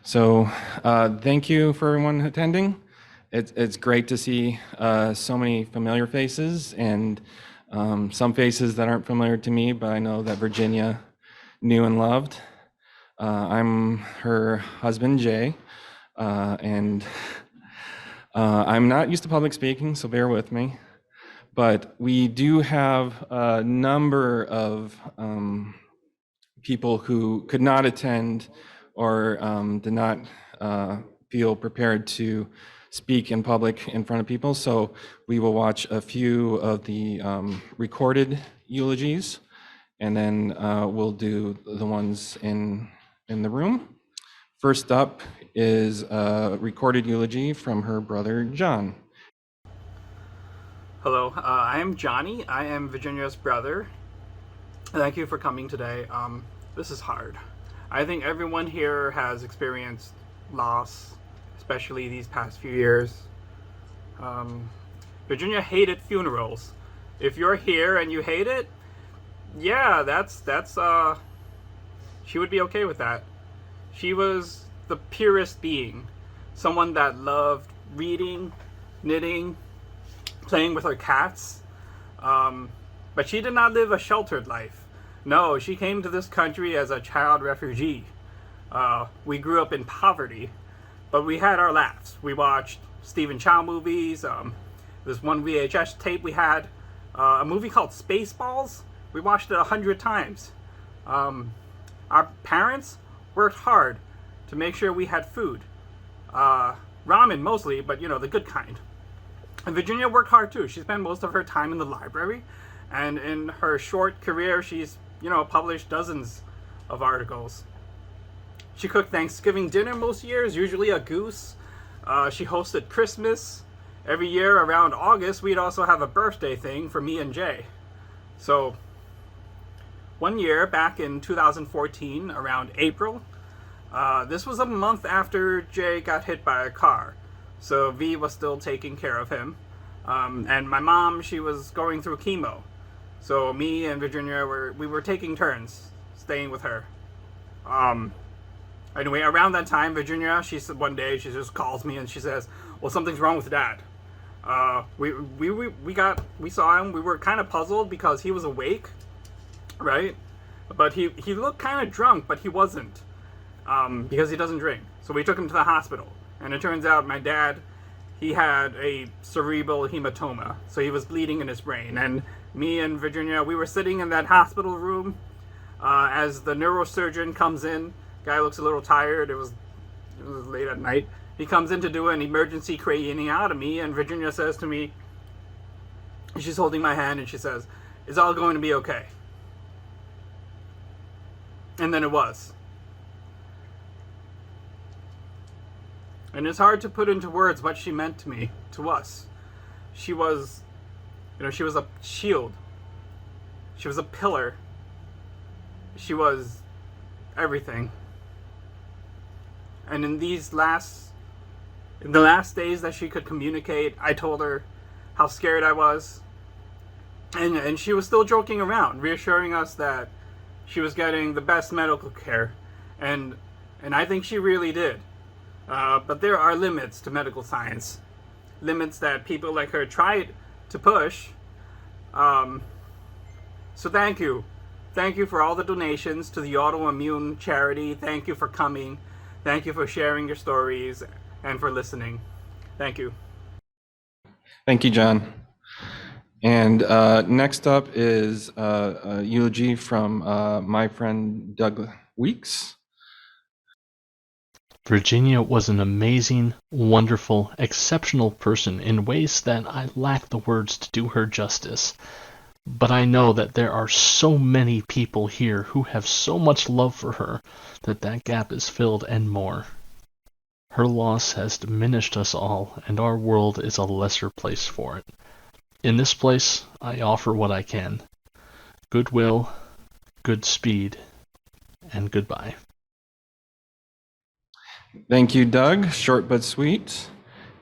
So thank you for everyone attending. It's great to see so many familiar faces and some faces that aren't familiar to me, but I know that Virginia knew and loved. I'm her husband, Jay, and I'm not used to public speaking, so bear with me. But we do have a number of people who could not attend or did not feel prepared to speak in public in front of people. So we will watch a few of the recorded eulogies, and then we'll do the ones in the room. First up is a recorded eulogy from her brother, John. Hello, I am Johnny. I am Virginia's brother. Thank you for coming today. This is hard. I think everyone here has experienced loss, especially these past few years. Virginia hated funerals. If you're here and you hate it, yeah, that's she would be okay with that. She was the purest being, someone that loved reading, knitting, playing with her cats. But she did not live a sheltered life. No, she came to this country as a child refugee. We grew up in poverty, but we had our laughs. We watched Stephen Chow movies. This one VHS tape we had, a movie called Spaceballs. We watched it 100 times. Our parents worked hard to make sure we had food. Ramen mostly, but the good kind. And Virginia worked hard too. She spent most of her time in the library, and in her short career, she's published dozens of articles. She cooked Thanksgiving dinner most years, usually a goose. She hosted Christmas. Every year around August, we'd also have a birthday thing for me and Jay. So one year back in 2014, around April, this was a month after Jay got hit by a car. So V was still taking care of him. And my mom, she was going through chemo. So me and Virginia we were taking turns staying with her. Anyway, around that time, Virginia, she said one day, she just calls me and she says, "Well, something's wrong with Dad." We saw him. We were kind of puzzled because he was awake, right? But he looked kind of drunk, but he wasn't, because he doesn't drink. So we took him to the hospital, and it turns out my dad, he had a cerebral hematoma, so he was bleeding in his brain. And me and Virginia, we were sitting in that hospital room as the neurosurgeon comes in. Guy looks a little tired. It was late at night. He comes in to do an emergency craniotomy, and Virginia says to me, she's holding my hand, and she says, "It's all going to be okay." And then it was. And it's hard to put into words what she meant to me, to us. She was, she was a shield. She was a pillar. She was everything. And in the last days that she could communicate, I told her how scared I was. And she was still joking around, reassuring us that she was getting the best medical care. And I think she really did. But there are limits to medical science. Limits that people like her tried to push. So thank you. Thank you for all the donations to the autoimmune charity. Thank you for coming. Thank you for sharing your stories and for listening. Thank you. Thank you, John. And next up is a eulogy from my friend Doug Weeks. Virginia was an amazing, wonderful, exceptional person in ways that I lack the words to do her justice. But I know that there are so many people here who have so much love for her that gap is filled and more. Her loss has diminished us all, and our world is a lesser place for it. In this place, I offer what I can. Goodwill, good speed, and goodbye. Thank you, Doug. Short but sweet.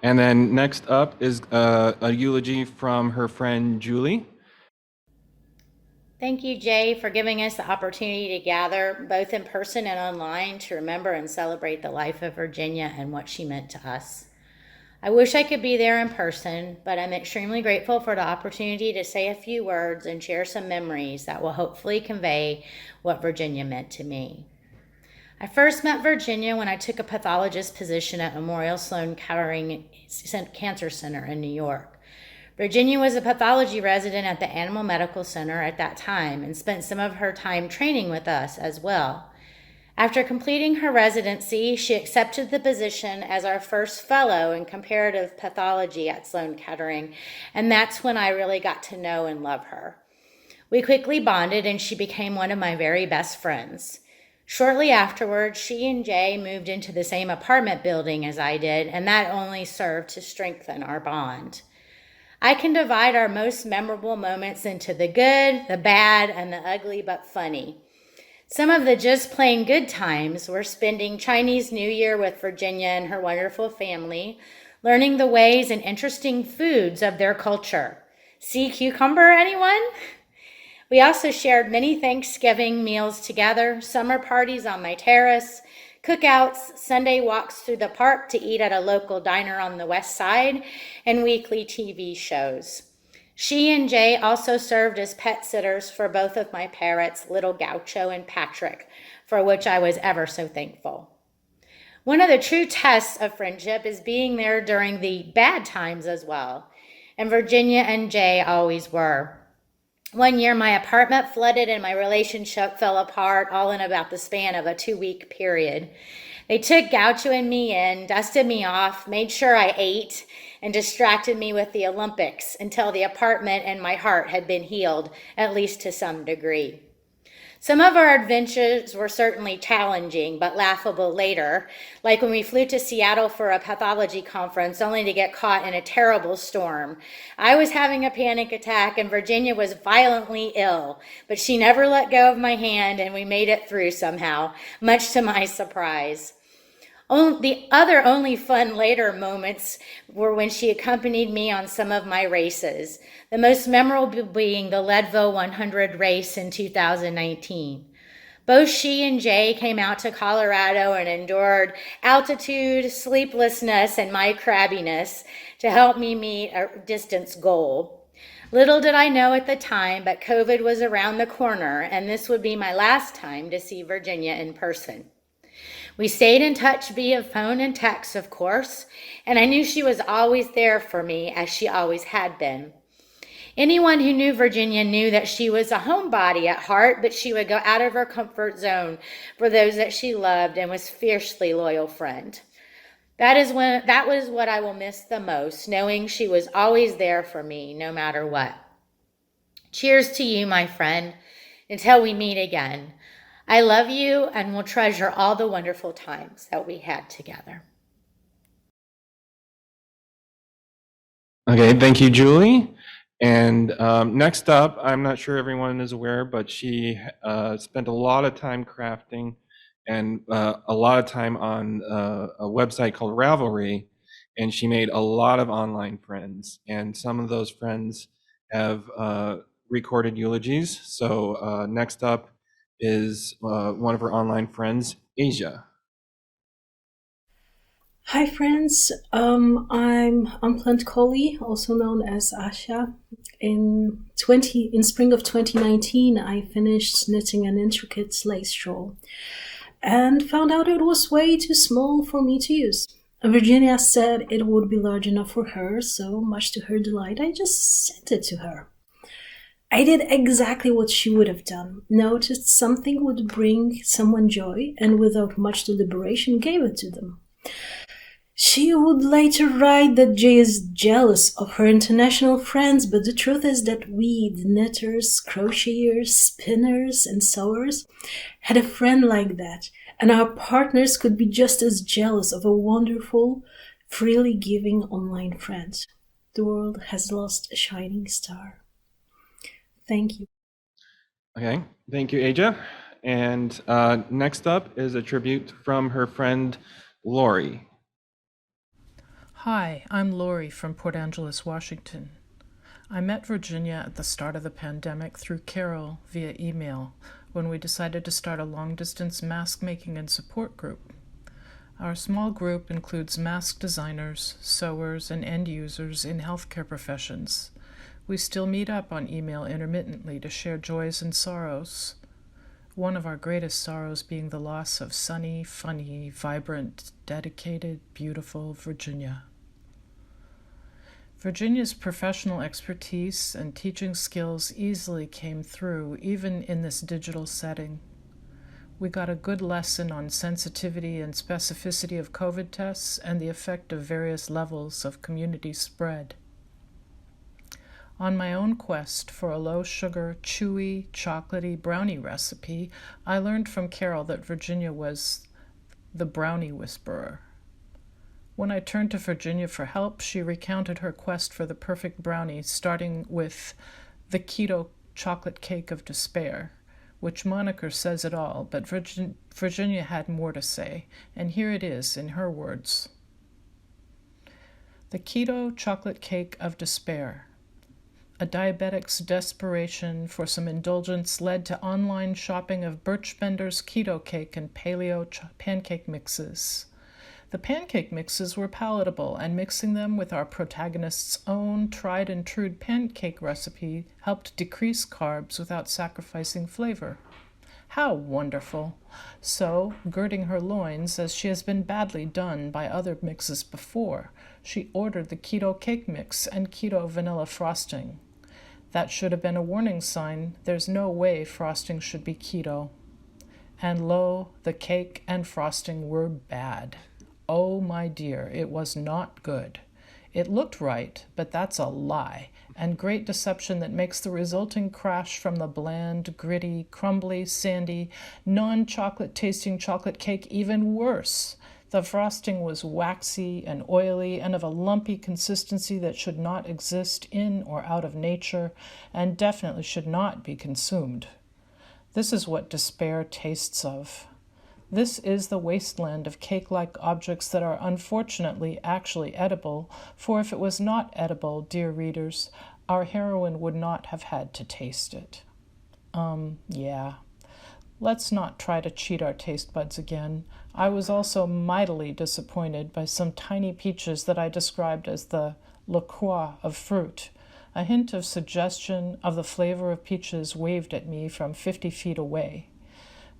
And then next up is a eulogy from her friend Julie. Thank you, Jay, for giving us the opportunity to gather both in person and online to remember and celebrate the life of Virginia and what she meant to us. I wish I could be there in person, but I'm extremely grateful for the opportunity to say a few words and share some memories that will hopefully convey what Virginia meant to me. I first met Virginia when I took a pathologist position at Memorial Sloan Kettering Cancer Center in New York. Virginia was a pathology resident at the Animal Medical Center at that time and spent some of her time training with us as well. After completing her residency, she accepted the position as our first fellow in comparative pathology at Sloan Kettering, and that's when I really got to know and love her. We quickly bonded, and she became one of my very best friends. Shortly afterwards, she and Jay moved into the same apartment building as I did, and that only served to strengthen our bond. I can divide our most memorable moments into the good, the bad, and the ugly but funny. Some of the just plain good times were spending Chinese New Year with Virginia and her wonderful family, learning the ways and interesting foods of their culture. Sea cucumber, anyone? We also shared many Thanksgiving meals together, summer parties on my terrace, cookouts, Sunday walks through the park to eat at a local diner on the west side, and weekly TV shows. She and Jay also served as pet sitters for both of my parrots, Little Gaucho and Patrick, for which I was ever so thankful. One of the true tests of friendship is being there during the bad times as well, and Virginia and Jay always were. One year, my apartment flooded and my relationship fell apart all in about the span of a 2-week period. They took Gaucho and me in, dusted me off, made sure I ate, and distracted me with the Olympics until the apartment and my heart had been healed, at least to some degree. Some of our adventures were certainly challenging, but laughable later, like when we flew to Seattle for a pathology conference only to get caught in a terrible storm. I was having a panic attack and Virginia was violently ill, but she never let go of my hand and we made it through somehow, much to my surprise. The other only fun later moments were when she accompanied me on some of my races, the most memorable being the Leadville 100 race in 2019. Both she and Jay came out to Colorado and endured altitude, sleeplessness, and my crabbiness to help me meet a distance goal. Little did I know at the time, but COVID was around the corner, and this would be my last time to see Virginia in person. We stayed in touch via phone and text, of course, and I knew she was always there for me, as she always had been. Anyone who knew Virginia knew that she was a homebody at heart, but she would go out of her comfort zone for those that she loved and was a fiercely loyal friend. That was what I will miss the most, knowing she was always there for me, no matter what. Cheers to you, my friend, until we meet again. I love you and will treasure all the wonderful times that we had together. Okay, thank you, Julie. And next up, I'm not sure everyone is aware, but she spent a lot of time crafting and a lot of time on a website called Ravelry, and she made a lot of online friends. And some of those friends have recorded eulogies. So next up is one of her online friends, Asia. Hi friends, I'm Unplanned Collie, also known as Asha. In spring of 2019, I finished knitting an intricate lace shawl and found out it was way too small for me to use. Virginia said it would be large enough for her, so much to her delight, I just sent it to her. I did exactly what she would have done, noticed something would bring someone joy, and without much deliberation gave it to them. She would later write that Jay is jealous of her international friends, but the truth is that we, the knitters, crocheters, spinners, and sewers, had a friend like that, and our partners could be just as jealous of a wonderful, freely giving online friend. The world has lost a shining star. Thank you. Okay, thank you, Aja. And next up is a tribute from her friend, Lori. Hi, I'm Lori from Port Angeles, Washington. I met Virginia at the start of the pandemic through Carol via email when we decided to start a long-distance mask making and support group. Our small group includes mask designers, sewers, and end users in healthcare professions. We still meet up on email intermittently to share joys and sorrows. One of our greatest sorrows being the loss of sunny, funny, vibrant, dedicated, beautiful Virginia. Virginia's professional expertise and teaching skills easily came through, even in this digital setting. We got a good lesson on sensitivity and specificity of COVID tests and the effect of various levels of community spread. On my own quest for a low-sugar, chewy, chocolatey brownie recipe, I learned from Carol that Virginia was the brownie whisperer. When I turned to Virginia for help, she recounted her quest for the perfect brownie, starting with the keto chocolate cake of despair, which moniker says it all, but Virginia had more to say, and here it is in her words. The keto chocolate cake of despair. A diabetic's desperation for some indulgence led to online shopping of Birch Bender's keto cake and paleo pancake mixes. The pancake mixes were palatable, and mixing them with our protagonist's own tried-and-true pancake recipe helped decrease carbs without sacrificing flavor. How wonderful! So, girding her loins, as she has been badly done by other mixes before, she ordered the keto cake mix and keto vanilla frosting. That should have been a warning sign. There's no way frosting should be keto. And lo, the cake and frosting were bad. Oh, my dear, it was not good. It looked right, but that's a lie, and great deception that makes the resulting crash from the bland, gritty, crumbly, sandy, non-chocolate tasting chocolate cake even worse. The frosting was waxy and oily and of a lumpy consistency that should not exist in or out of nature, and definitely should not be consumed. This is what despair tastes of. This is the wasteland of cake-like objects that are unfortunately actually edible, for if it was not edible, dear readers, our heroine would not have had to taste it. Yeah. Let's not try to cheat our taste buds again. I was also mightily disappointed by some tiny peaches that I described as the La Croix of fruit. A hint of suggestion of the flavor of peaches waved at me from 50 feet away.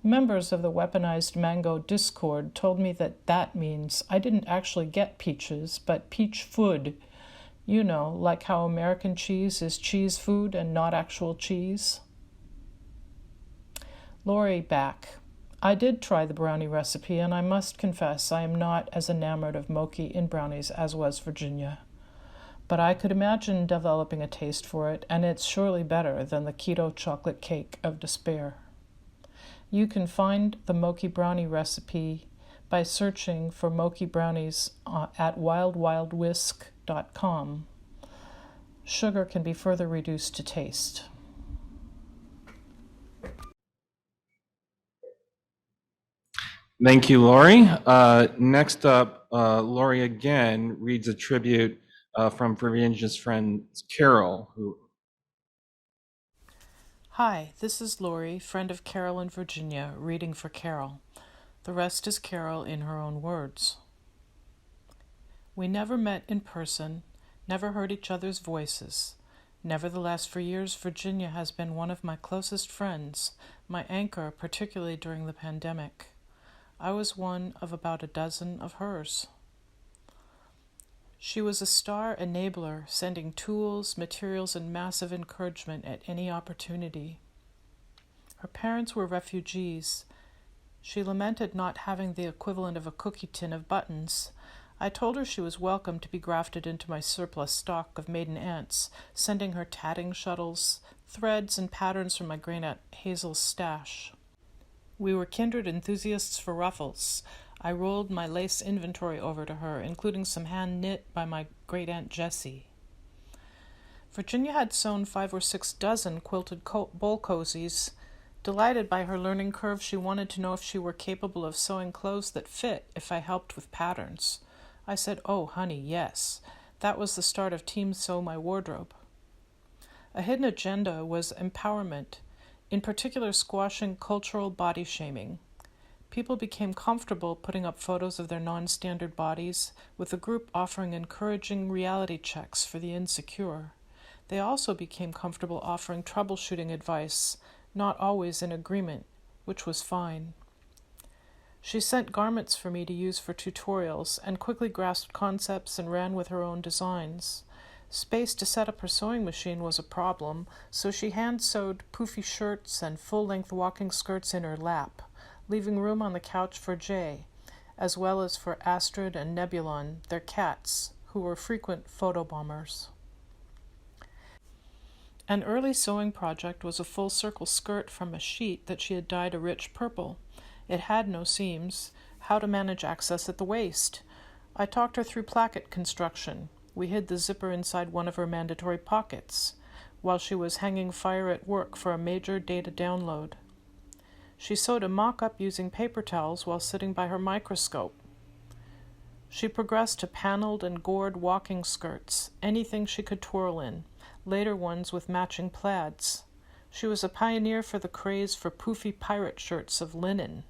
Members of the Weaponized Mango Discord told me that means I didn't actually get peaches, but peach food. You know, like how American cheese is cheese food and not actual cheese. Lori back. I did try the brownie recipe, and I must confess I am not as enamored of mochi in brownies as was Virginia. But I could imagine developing a taste for it, and it's surely better than the keto chocolate cake of despair. You can find the mochi brownie recipe by searching for mochi brownies at wildwildwhisk.com. Sugar can be further reduced to taste. Thank you, Lori. Next up, Lori again reads a tribute from Virginia's friend Carol, who. Hi, this is Lori, friend of Carol and Virginia, reading for Carol. The rest is Carol in her own words. We never met in person, never heard each other's voices. Nevertheless, for years, Virginia has been one of my closest friends, my anchor, particularly during the pandemic. I was one of about a dozen of hers. She was a star enabler, sending tools, materials, and massive encouragement at any opportunity. Her parents were refugees. She lamented not having the equivalent of a cookie tin of buttons. I told her she was welcome to be grafted into my surplus stock of maiden aunts, sending her tatting shuttles, threads, and patterns from my great-aunt Hazel's stash. We were kindred enthusiasts for ruffles. I rolled my lace inventory over to her, including some hand-knit by my great-aunt Jessie. Virginia had sewn 5 or 6 dozen quilted bowl cozies. Delighted by her learning curve, she wanted to know if she were capable of sewing clothes that fit if I helped with patterns. I said, "Oh, honey, yes." That was the start of Team Sew My Wardrobe. A hidden agenda was empowerment, in particular squashing cultural body shaming. People became comfortable putting up photos of their non-standard bodies, with the group offering encouraging reality checks for the insecure. They also became comfortable offering troubleshooting advice, not always in agreement, which was fine. She sent garments for me to use for tutorials and quickly grasped concepts and ran with her own designs. Space to set up her sewing machine was a problem, so she hand-sewed poofy shirts and full-length walking skirts in her lap, leaving room on the couch for Jay, as well as for Astrid and Nebulon, their cats, who were frequent photobombers. An early sewing project was a full-circle skirt from a sheet that she had dyed a rich purple. It had no seams. How to manage access at the waist? I talked her through placket construction. We hid the zipper inside one of her mandatory pockets, while she was hanging fire at work for a major data download. She sewed a mock-up using paper towels while sitting by her microscope. She progressed to paneled and gored walking skirts, anything she could twirl in, later ones with matching plaids. She was a pioneer for the craze for poofy pirate shirts of linen.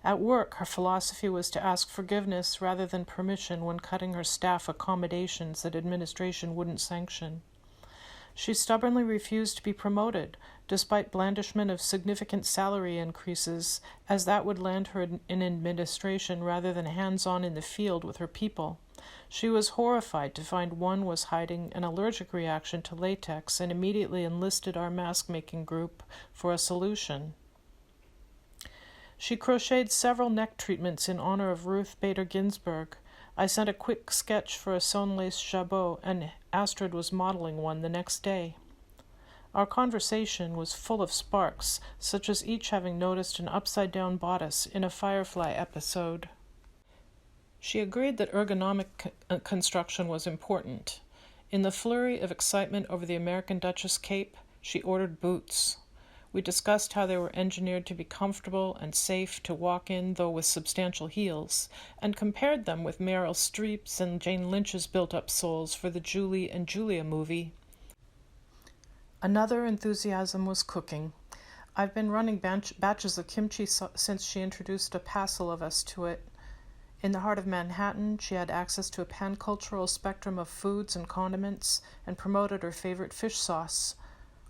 At work, her philosophy was to ask forgiveness rather than permission when cutting her staff accommodations that administration wouldn't sanction. She stubbornly refused to be promoted, despite blandishment of significant salary increases, as that would land her in administration rather than hands-on in the field with her people. She was horrified to find one was hiding an allergic reaction to latex and immediately enlisted our mask-making group for a solution. She crocheted several neck treatments in honor of Ruth Bader Ginsburg. I sent a quick sketch for a sewn lace jabot, and Astrid was modeling one the next day. Our conversation was full of sparks, such as each having noticed an upside-down bodice in a Firefly episode. She agreed that ergonomic construction was important. In the flurry of excitement over the American Duchess cape, she ordered boots. We discussed how they were engineered to be comfortable and safe to walk in, though with substantial heels, and compared them with Meryl Streep's and Jane Lynch's built-up soles for the Julie and Julia movie. Another enthusiasm was cooking. I've been running batches of kimchi since she introduced a passel of us to it. In the heart of Manhattan, she had access to a pan-cultural spectrum of foods and condiments and promoted her favorite fish sauce.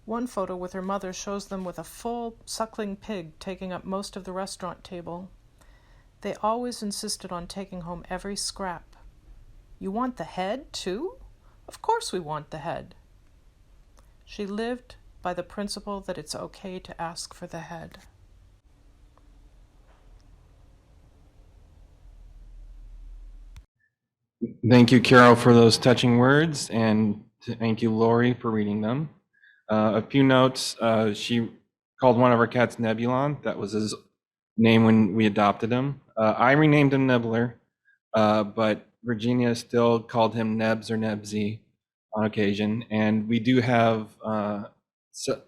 One photo with her mother shows them with a full, suckling pig taking up most of the restaurant table. They always insisted on taking home every scrap. "You want the head, too?" "Of course we want the head." She lived by the principle that it's okay to ask for the head. Thank you, Carol, for those touching words, and thank you, Lori, for reading them. A few notes. She called one of our cats Nebulon. That was his name when we adopted him. I renamed him Nibbler, but Virginia still called him Nebs or Nebsy on occasion. And we do have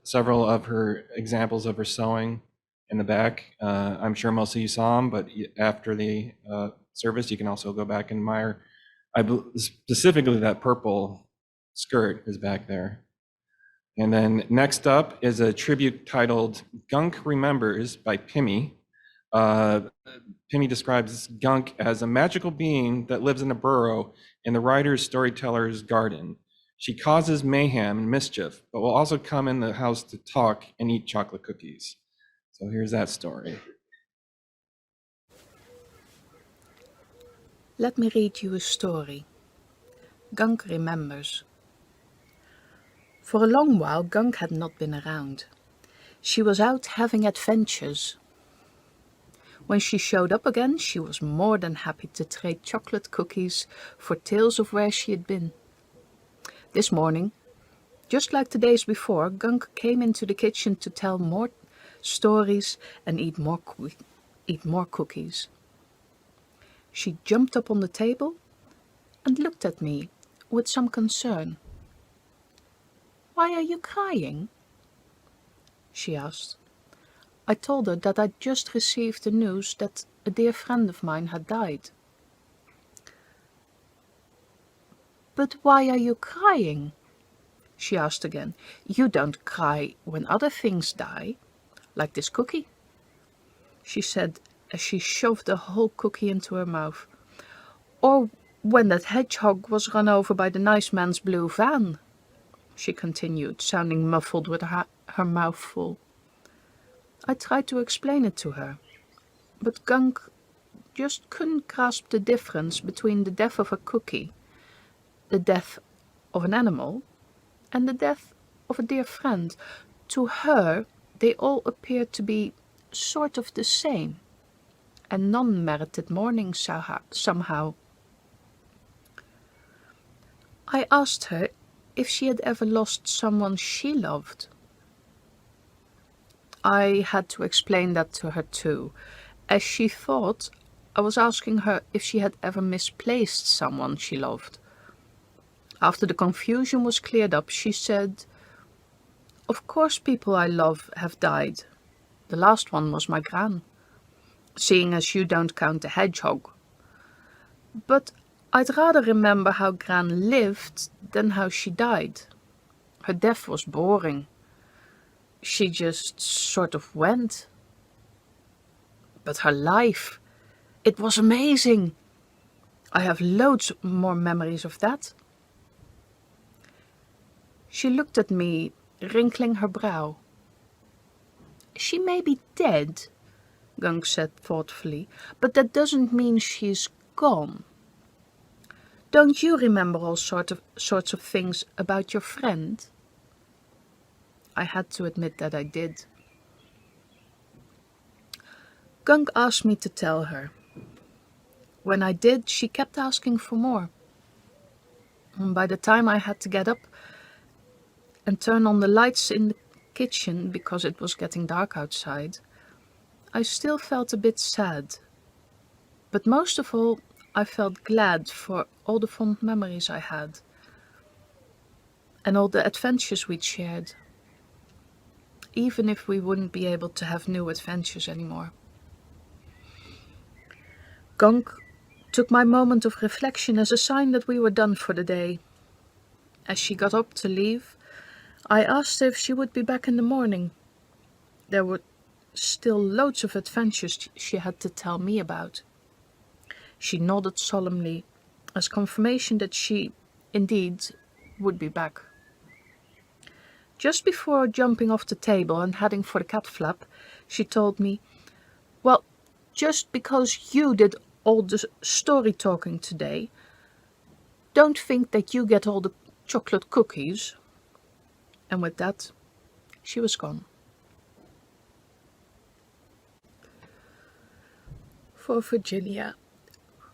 several of her examples of her sewing in the back. I'm sure most of you saw them, but after the service, you can also go back and admire. Specifically, that purple skirt is back there. And then next up is a tribute titled Gunk Remembers by Pimmy. Pimmy describes Gunk as a magical being that lives in a burrow in the writer's storyteller's garden. She causes mayhem and mischief, but will also come in the house to talk and eat chocolate cookies. So here's that story. Let me read you a story. Gunk remembers. For a long while, Gunk had not been around. She was out having adventures. When she showed up again, she was more than happy to trade chocolate cookies for tales of where she had been. This morning, just like the days before, Gunk came into the kitchen to tell more stories and eat more cookies. She jumped up on the table and looked at me with some concern. "Why are you crying?" she asked. I told her that I'd just received the news that a dear friend of mine had died. "But why are you crying?" she asked again. You don't cry when other things die, like this cookie, she said as she shoved the whole cookie into her mouth. Or when that hedgehog was run over by the nice man's blue van, she continued, sounding muffled with her mouth full. I tried to explain it to her, but Gunk just couldn't grasp the difference between the death of a cookie, the death of an animal, and the death of a dear friend. To her, they all appeared to be sort of the same, and none merited mourning somehow. I asked her if she had ever lost someone she loved. I had to explain that to her too, as she thought I was asking her if she had ever misplaced someone she loved. After the confusion was cleared up, she said, "Of course people I love have died. The last one was my gran, seeing as you don't count the hedgehog. But I'd rather remember how Gran lived than how she died. Her death was boring. She just sort of went. But her life, it was amazing. I have loads more memories of that." She looked at me, wrinkling her brow. "She may be dead," Gunk said thoughtfully, "but that doesn't mean she's gone. Don't you remember all sorts of things about your friend?" I had to admit that I did. Gunk asked me to tell her. When I did, she kept asking for more. And by the time I had to get up and turn on the lights in the kitchen because it was getting dark outside, I still felt a bit sad. But most of all, I felt glad for all the fond memories I had and all the adventures we'd shared, even if we wouldn't be able to have new adventures anymore. Gunk took my moment of reflection as a sign that we were done for the day. As she got up to leave, I asked her if she would be back in the morning. There were still loads of adventures she had to tell me about. She nodded solemnly as confirmation that she, indeed, would be back. Just before jumping off the table and heading for the cat flap, she told me, "Well, just because you did all the story talking today, don't think that you get all the chocolate cookies." And with that, she was gone. For Virginia,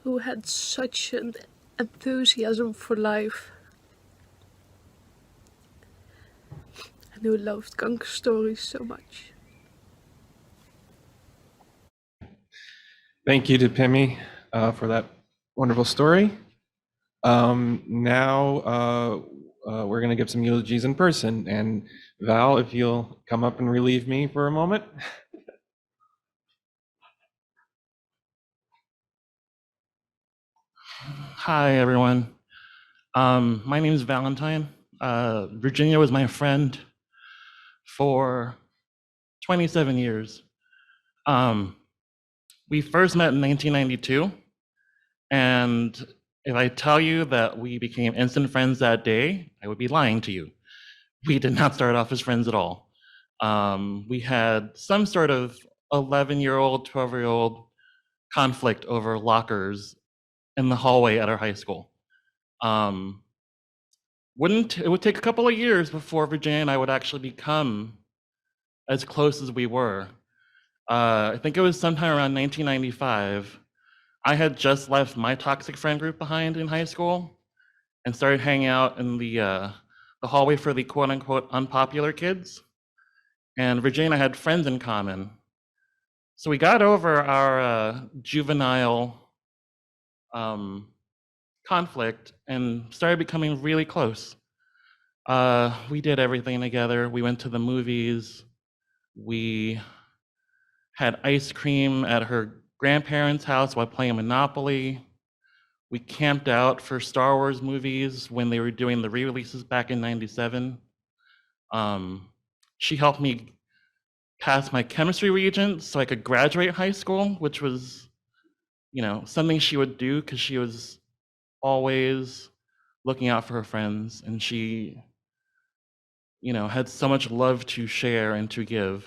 who had such an enthusiasm for life and who loved Gunk's stories so much. Thank you to Pimmy for that wonderful story. Now we're going to give some eulogies in person. And Val, if you'll come up and relieve me for a moment. Hi, everyone. My name is Valentine. Virginia was my friend for 27 years. We first met in 1992, and if I tell you that we became instant friends that day, I would be lying to you. We did not start off as friends at all. We had some sort of 11-year-old, 12-year-old conflict over lockers in the hallway at our high school. It would take a couple of years before Virginia and I would actually become as close as we were. I think it was sometime around 1995. I had just left my toxic friend group behind in high school and started hanging out in the hallway for the quote unquote unpopular kids. And Virginia and I had friends in common. So we got over our juvenile conflict and started becoming really close. We did everything together. We went to the movies. We had ice cream at her grandparents' house while playing Monopoly. We camped out for Star Wars movies when they were doing the re-releases back in '97. She helped me pass my chemistry regents so I could graduate high school, which was, something she would do because she was always looking out for her friends, and she, had so much love to share and to give.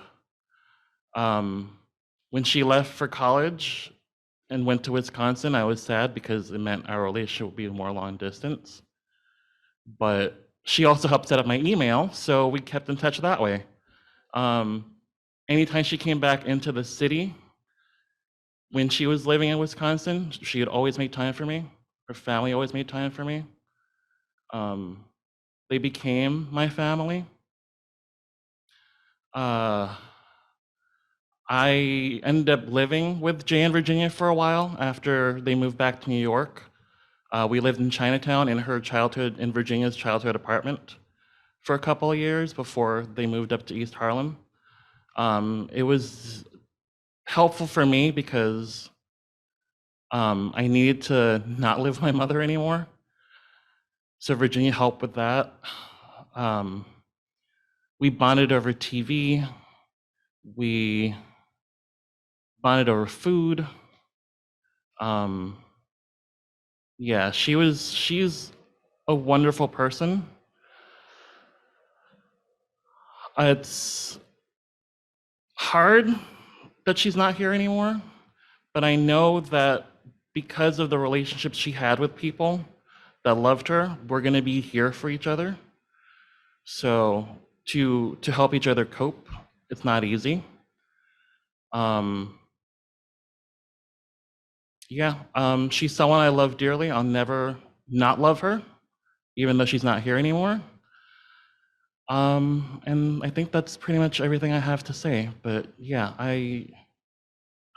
When she left for college and went to Wisconsin, I was sad because it meant our relationship would be more long distance. But she also helped set up my email, so we kept in touch that way. Anytime she came back into the city, when she was living in Wisconsin, she would always make time for me. Her family always made time for me. They became my family. I ended up living with Jay and Virginia for a while after they moved back to New York. We lived in Chinatown in Virginia's childhood apartment for a couple of years before they moved up to East Harlem. It was helpful for me because I needed to not live with my mother anymore. So Virginia helped with that. We bonded over TV. We bonded over food. Yeah, she's a wonderful person. It's hard that she's not here anymore, but I know that because of the relationships she had with people that loved her, we're going to be here for each other. So to help each other cope, it's not easy. She's someone I love dearly. I'll never not love her, even though she's not here anymore. And I think that's pretty much everything I have to say. But yeah, I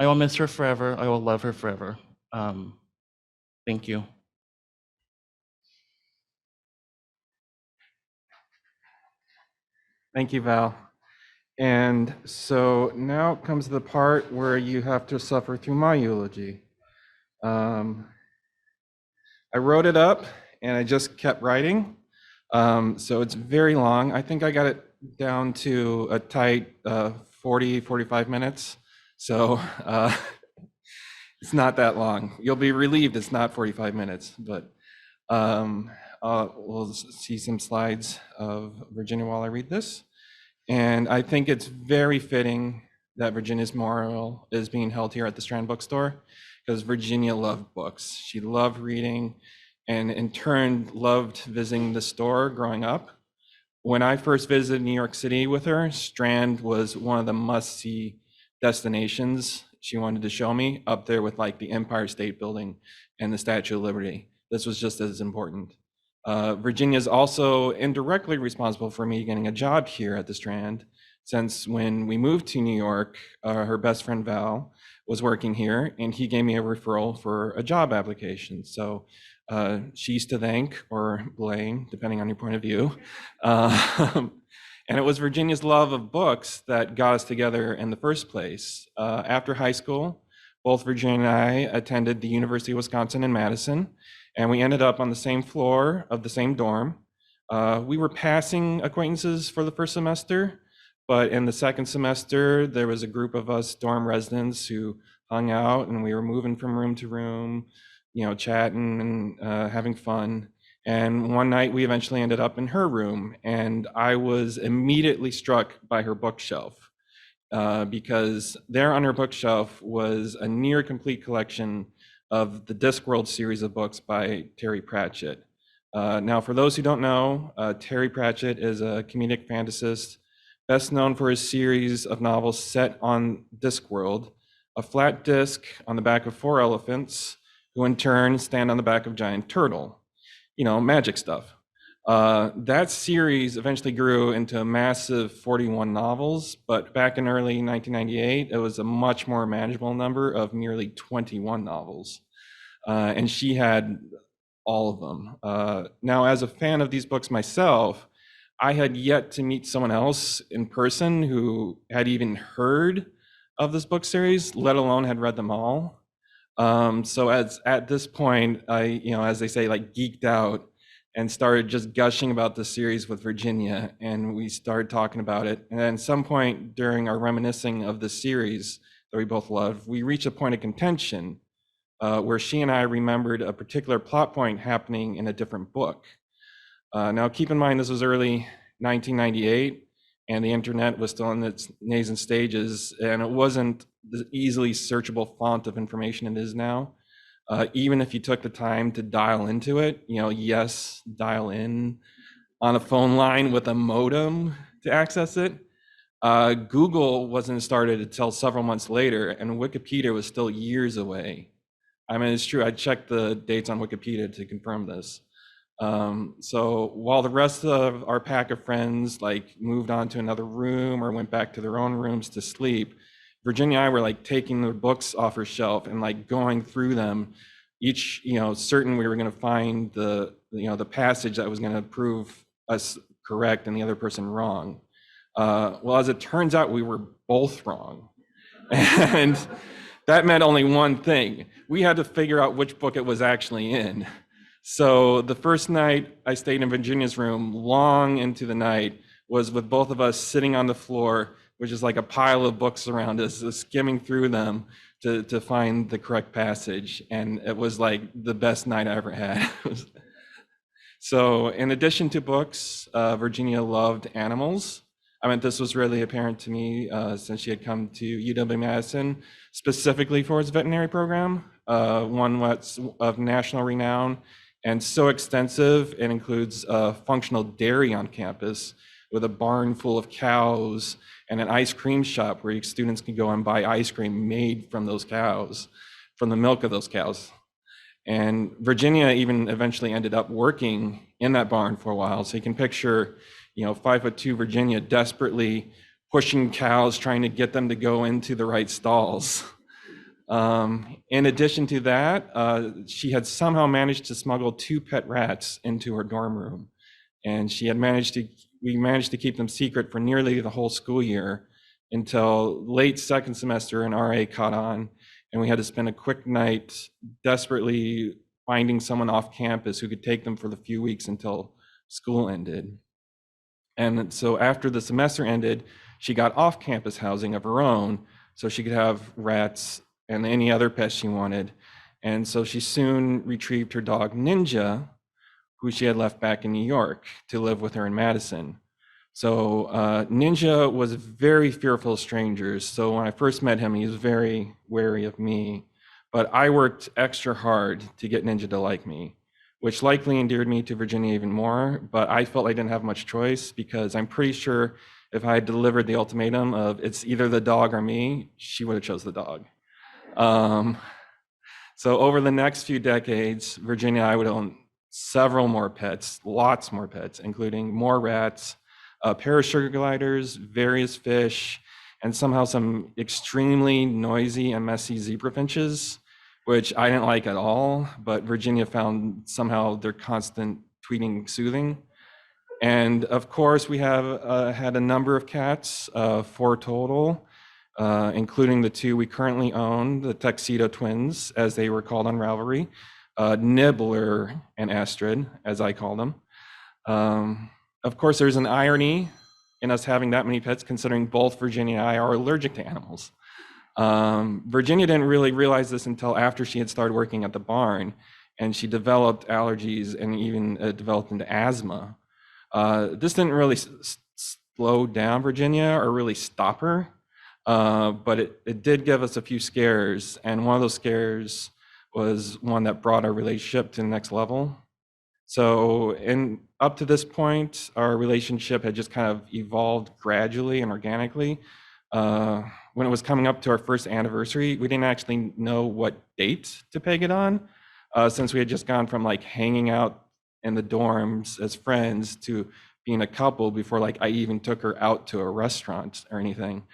will miss her forever. I will love her forever. Thank you. Thank you, Val. And so now comes the part where you have to suffer through my eulogy. I wrote it up and I just kept writing. So it's very long. I think I got it down to a tight 45 minutes. So it's not that long. You'll be relieved it's not 45 minutes, but we'll see some slides of Virginia while I read this. And I think it's very fitting that Virginia's memorial is being held here at the Strand Bookstore because Virginia loved books. She loved reading and in turn loved visiting the store growing up. When I first visited New York City with her, Strand was one of the must-see destinations she wanted to show me, up there with like the Empire State Building and the Statue of Liberty. This was just as important. Virginia is also indirectly responsible for me getting a job here at the Strand, since when we moved to New York, her best friend Val was working here and he gave me a referral for a job application. So she's to thank or blame, depending on your point of view. And it was Virginia's love of books that got us together in the first place. After high school, both Virginia and I attended the University of Wisconsin in Madison, and we ended up on the same floor of the same dorm. We were passing acquaintances for the first semester, but in the second semester, there was a group of us dorm residents who hung out and we were moving from room to room, chatting and having fun. And one night we eventually ended up in her room and I was immediately struck by her bookshelf because there on her bookshelf was a near complete collection of the Discworld series of books by Terry Pratchett. Now, for those who don't know, Terry Pratchett is a comedic fantasist, best known for his series of novels set on Discworld, a flat disc on the back of 4 elephants, who in turn stand on the back of a giant turtle. Magic stuff. That series eventually grew into a massive 41 novels, but back in early 1998, it was a much more manageable number of nearly 21 novels. And she had all of them. Now, as a fan of these books myself, I had yet to meet someone else in person who had even heard of this book series, let alone had read them all. So at this point, I, as they say, like geeked out and started just gushing about the series with Virginia, and we started talking about it. And at some point during our reminiscing of the series that we both loved, we reached a point of contention where she and I remembered a particular plot point happening in a different book. Now, keep in mind, this was early 1998, and the internet was still in its nascent stages, and it wasn't the easily searchable font of information it is now. Even if you took the time to dial into it, yes, dial in on a phone line with a modem to access it. Google wasn't started until several months later, and Wikipedia was still years away. I mean, it's true, I checked the dates on Wikipedia to confirm this. So while the rest of our pack of friends moved on to another room or went back to their own rooms to sleep, Virginia and I were taking the books off her shelf and going through them, each certain we were going to find the passage that was going to prove us correct and the other person wrong. Well, as it turns out, we were both wrong, and that meant only one thing: we had to figure out which book it was actually in. So the first night I stayed in Virginia's room, long into the night, was with both of us sitting on the floor, which is like a pile of books around us, skimming through them to find the correct passage. And it was like the best night I ever had. So in addition to books, Virginia loved animals. I mean, this was really apparent to me since she had come to UW-Madison specifically for its veterinary program, one that's of national renown and so extensive. It includes functional dairy on campus with a barn full of cows and an ice cream shop where students can go and buy ice cream made from those cows, from the milk of those cows. And Virginia even eventually ended up working in that barn for a while. So you can picture, 5'2" Virginia desperately pushing cows, trying to get them to go into the right stalls. In addition to that, she had somehow managed to smuggle 2 pet rats into her dorm room. And we managed to keep them secret for nearly the whole school year until late second semester an RA caught on, and we had to spend a quick night desperately finding someone off campus who could take them for the few weeks until school ended. And so after the semester ended, she got off-campus housing of her own so she could have rats and any other pets she wanted. And so she soon retrieved her dog Ninja, who she had left back in New York, to live with her in Madison. So Ninja was very fearful of strangers. So when I first met him, he was very wary of me. But I worked extra hard to get Ninja to like me, which likely endeared me to Virginia even more. But I felt I didn't have much choice, because I'm pretty sure if I had delivered the ultimatum of it's either the dog or me, she would have chose the dog. So over the next few decades, Virginia and I would own several more pets, lots more pets, including more rats, a pair of sugar gliders, various fish, and somehow some extremely noisy and messy zebra finches, which I didn't like at all, but Virginia found somehow their constant tweeting soothing. And of course, we have had a number of cats, 4 total, including the 2 we currently own, the Tuxedo twins, as they were called on Ravelry, Nibbler and Astrid, as I call them. Of course, there's an irony in us having that many pets, considering both Virginia and I are allergic to animals. Virginia didn't really realize this until after she had started working at the barn, and she developed allergies and even developed into asthma. This didn't really slow down Virginia or really stop her, but it did give us a few scares, and one of those scares was one that brought our relationship to the next level. So up to this point, our relationship had just kind of evolved gradually and organically. When it was coming up to our first anniversary, we didn't actually know what date to peg it on, since we had just gone from hanging out in the dorms as friends to being a couple before I even took her out to a restaurant or anything.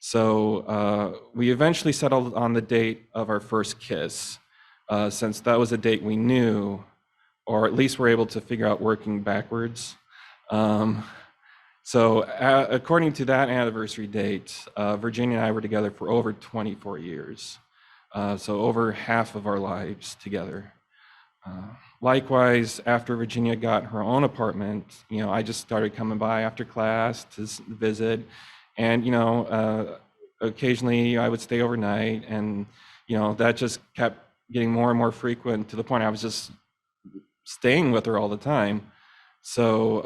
So we eventually settled on the date of our first kiss, since that was a date we knew, or at least were able to figure out working backwards. So according to that anniversary date, Virginia and I were together for over 24 years. so over half of our lives together. Likewise, after Virginia got her own apartment, I just started coming by after class to visit, and occasionally I would stay overnight, and that just kept getting more and more frequent to the point I was just staying with her all the time. So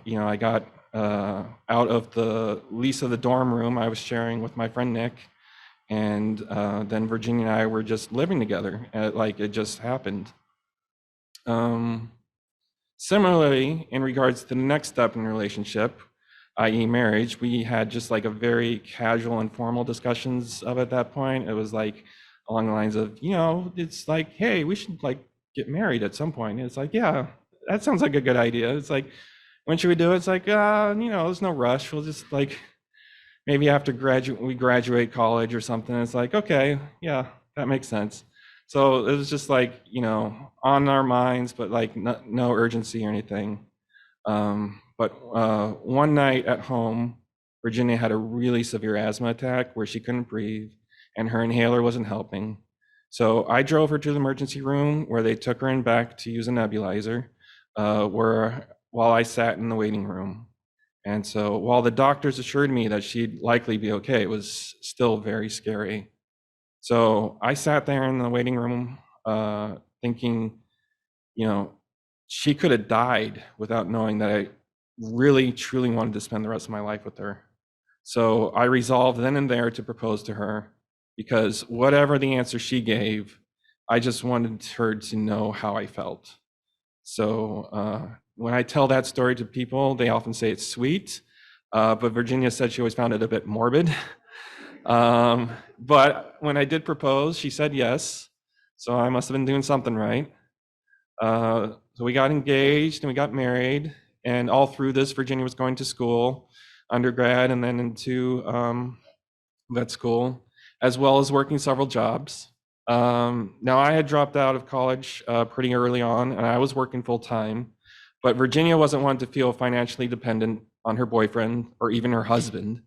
I got out of the lease of the dorm room I was sharing with my friend Nick, and then Virginia and I were just living together, like it just happened. Similarly, in regards to the next step in the relationship, i.e. marriage, we had just like a very casual, informal discussions of at that point. It was like along the lines of, it's like, hey, we should like get married at some point. And it's like, yeah, that sounds like a good idea. It's like, when should we do it? It's like, there's no rush. We'll just like, maybe after we graduate college or something. It's like, okay, yeah, that makes sense. So it was just like, on our minds, but like no urgency or anything. But one night at home, Virginia had a really severe asthma attack where she couldn't breathe and her inhaler wasn't helping. So I drove her to the emergency room where they took her in back to use a nebulizer, while I sat in the waiting room. And so while the doctors assured me that she'd likely be okay, it was still very scary. So I sat there in the waiting room thinking, she could have died without knowing that I really, truly wanted to spend the rest of my life with her. So I resolved then and there to propose to her, because whatever the answer she gave, I just wanted her to know how I felt. So when I tell that story to people, they often say it's sweet, but Virginia said she always found it a bit morbid. But when I did propose, she said yes. So I must have been doing something right. So we got engaged and we got married, and all through this, Virginia was going to school, undergrad, and then into vet school, as well as working several jobs. Now I had dropped out of college pretty early on, and I was working full time, but Virginia wasn't one to feel financially dependent on her boyfriend or even her husband.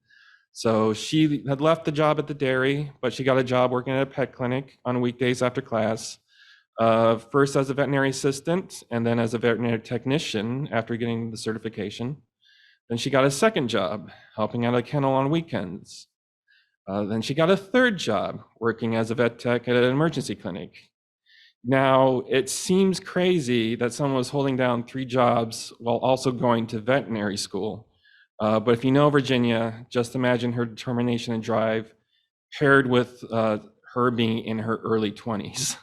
So she had left the job at the dairy, but she got a job working at a pet clinic on weekdays after class, first as a veterinary assistant and then as a veterinary technician after getting the certification. Then she got a second job helping out a kennel on weekends. Then she got a third job working as a vet tech at an emergency clinic. Now, it seems crazy that someone was holding down 3 jobs while also going to veterinary school. But if you know Virginia, just imagine her determination and drive paired with her being in her early 20s.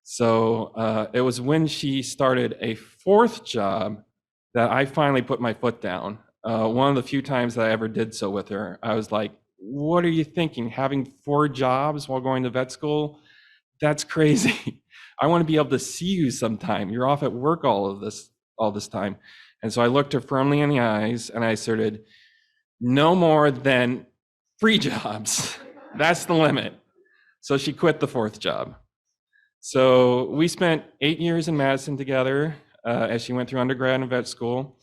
So it was when she started a 4th job that I finally put my foot down. One of the few times that I ever did so with her. I was like, what are you thinking? Having 4 jobs while going to vet school? That's crazy. I want to be able to see you sometime. You're off at work all this time. And so I looked her firmly in the eyes and I asserted, no more than 3 jobs. That's the limit. So she quit the 4th job. So we spent 8 years in Madison together as she went through undergrad and vet school.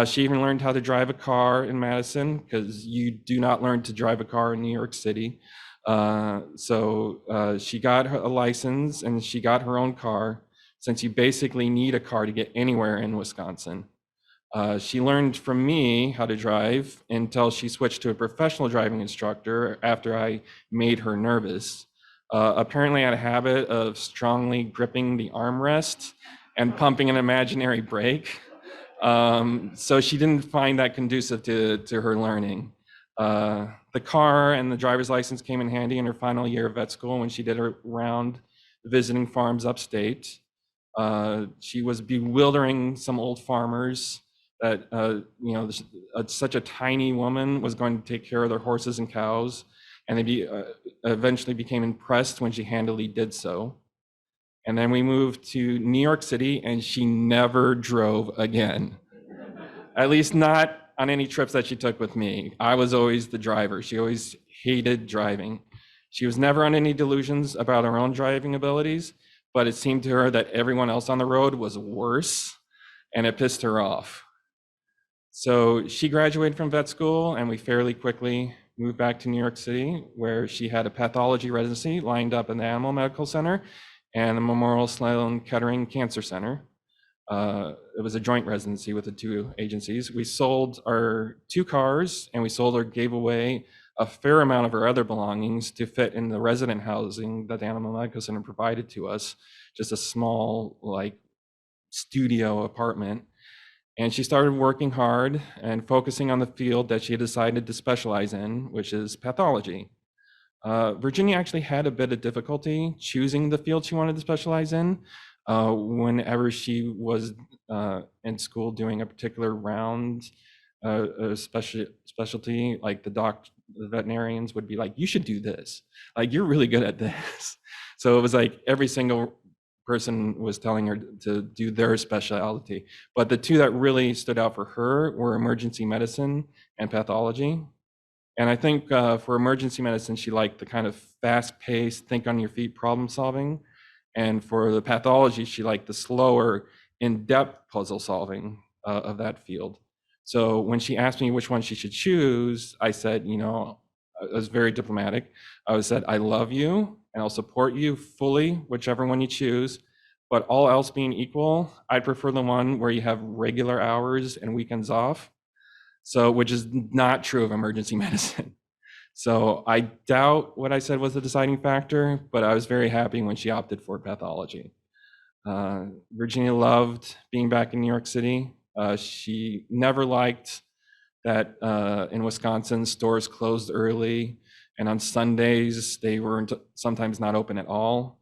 She even learned how to drive a car in Madison, because you do not learn to drive a car in New York City. So she got a license and she got her own car, since you basically need a car to get anywhere in Wisconsin. She learned from me how to drive until she switched to a professional driving instructor after I made her nervous. Apparently I had a habit of strongly gripping the armrest and pumping an imaginary brake. So she didn't find that conducive to her learning. The car and the driver's license came in handy in her final year of vet school when she did her round visiting farms upstate. She was bewildering some old farmers that, such a tiny woman was going to take care of their horses and cows, and they eventually became impressed when she handily did so. And then we moved to New York City, and she never drove again. At least not on any trips that she took with me. I was always the driver. She always hated driving. She was never on any delusions about her own driving abilities, but it seemed to her that everyone else on the road was worse, and it pissed her off. So she graduated from vet school, and we fairly quickly moved back to New York City, where she had a pathology residency lined up in the Animal Medical Center and the Memorial Sloan Kettering Cancer Center. It was a joint residency with the two agencies. We sold our 2 cars, and we sold or gave away a fair amount of our other belongings to fit in the resident housing that the Animal Medical Center provided to us, just a small, like, studio apartment. And she started working hard and focusing on the field that she had decided to specialize in, which is pathology. Virginia actually had a bit of difficulty choosing the field she wanted to specialize in. Whenever she was in school doing a particular round, a specialty, like the veterinarians would be like, you should do this. Like, you're really good at this. So it was like every single person was telling her to do their specialty. But the 2 that really stood out for her were emergency medicine and pathology. And I think for emergency medicine, she liked the kind of fast-paced, think-on-your-feet problem solving. And for the pathology, she liked the slower, in-depth puzzle solving of that field. So when she asked me which one she should choose, I said, I was very diplomatic. I said, I love you, and I'll support you fully, whichever one you choose. But all else being equal, I'd prefer the one where you have regular hours and weekends off. So, which is not true of emergency medicine. So I doubt what I said was the deciding factor, but I was very happy when she opted for pathology. Virginia loved being back in New York City. She never liked that in Wisconsin, stores closed early, and on Sundays, they were sometimes not open at all.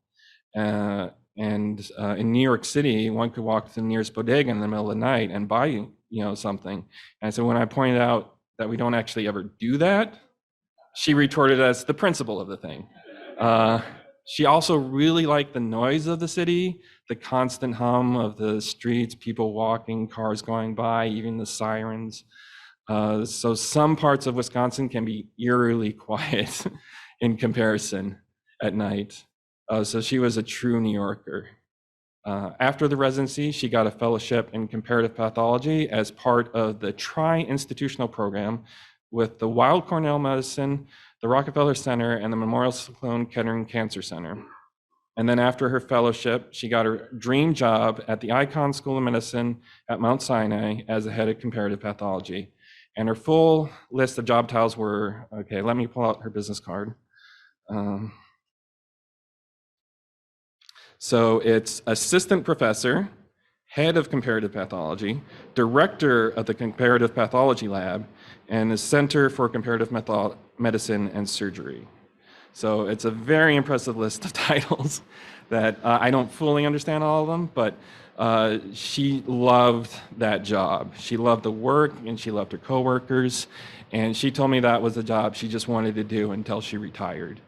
And in New York City, one could walk to the nearest bodega in the middle of the night and buy something. And so when I pointed out that we don't actually ever do that, she retorted as the principle of the thing. She also really liked the noise of the city, the constant hum of the streets, people walking, cars going by, even the sirens. So some parts of Wisconsin can be eerily quiet in comparison at night. So she was a true New Yorker. After the residency, she got a fellowship in comparative pathology as part of the tri-institutional program with the Weill Cornell Medicine, the Rockefeller Center, and the Memorial Sloan Kettering Cancer Center. And then after her fellowship, she got her dream job at the Icahn School of Medicine at Mount Sinai as the head of comparative pathology. And her full list of job titles were, okay, let me pull out her business card. So it's assistant professor, head of comparative pathology, director of the comparative pathology lab, and the Center for Comparative Medicine and Surgery. So it's a very impressive list of titles that I don't fully understand all of them, but she loved that job. She loved the work, and she loved her coworkers, and she told me that was the job she just wanted to do until she retired.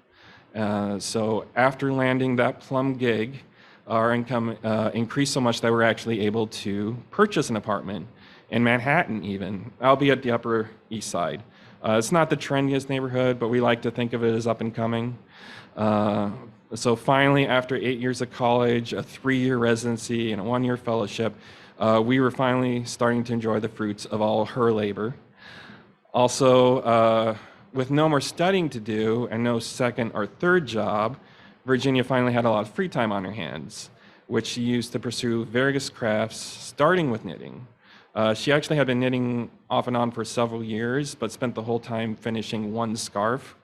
So after landing that plum gig, our income increased so much that we're actually able to purchase an apartment in Manhattan even, albeit the Upper East Side. It's not the trendiest neighborhood, but we like to think of it as up and coming. So finally, after 8 years of college, a 3-year residency, and a 1-year fellowship, we were finally starting to enjoy the fruits of all her labor. Also, with no more studying to do and no second or third job, Virginia finally had a lot of free time on her hands, which she used to pursue various crafts, starting with knitting. She actually had been knitting off and on for several years, but spent the whole time finishing one scarf.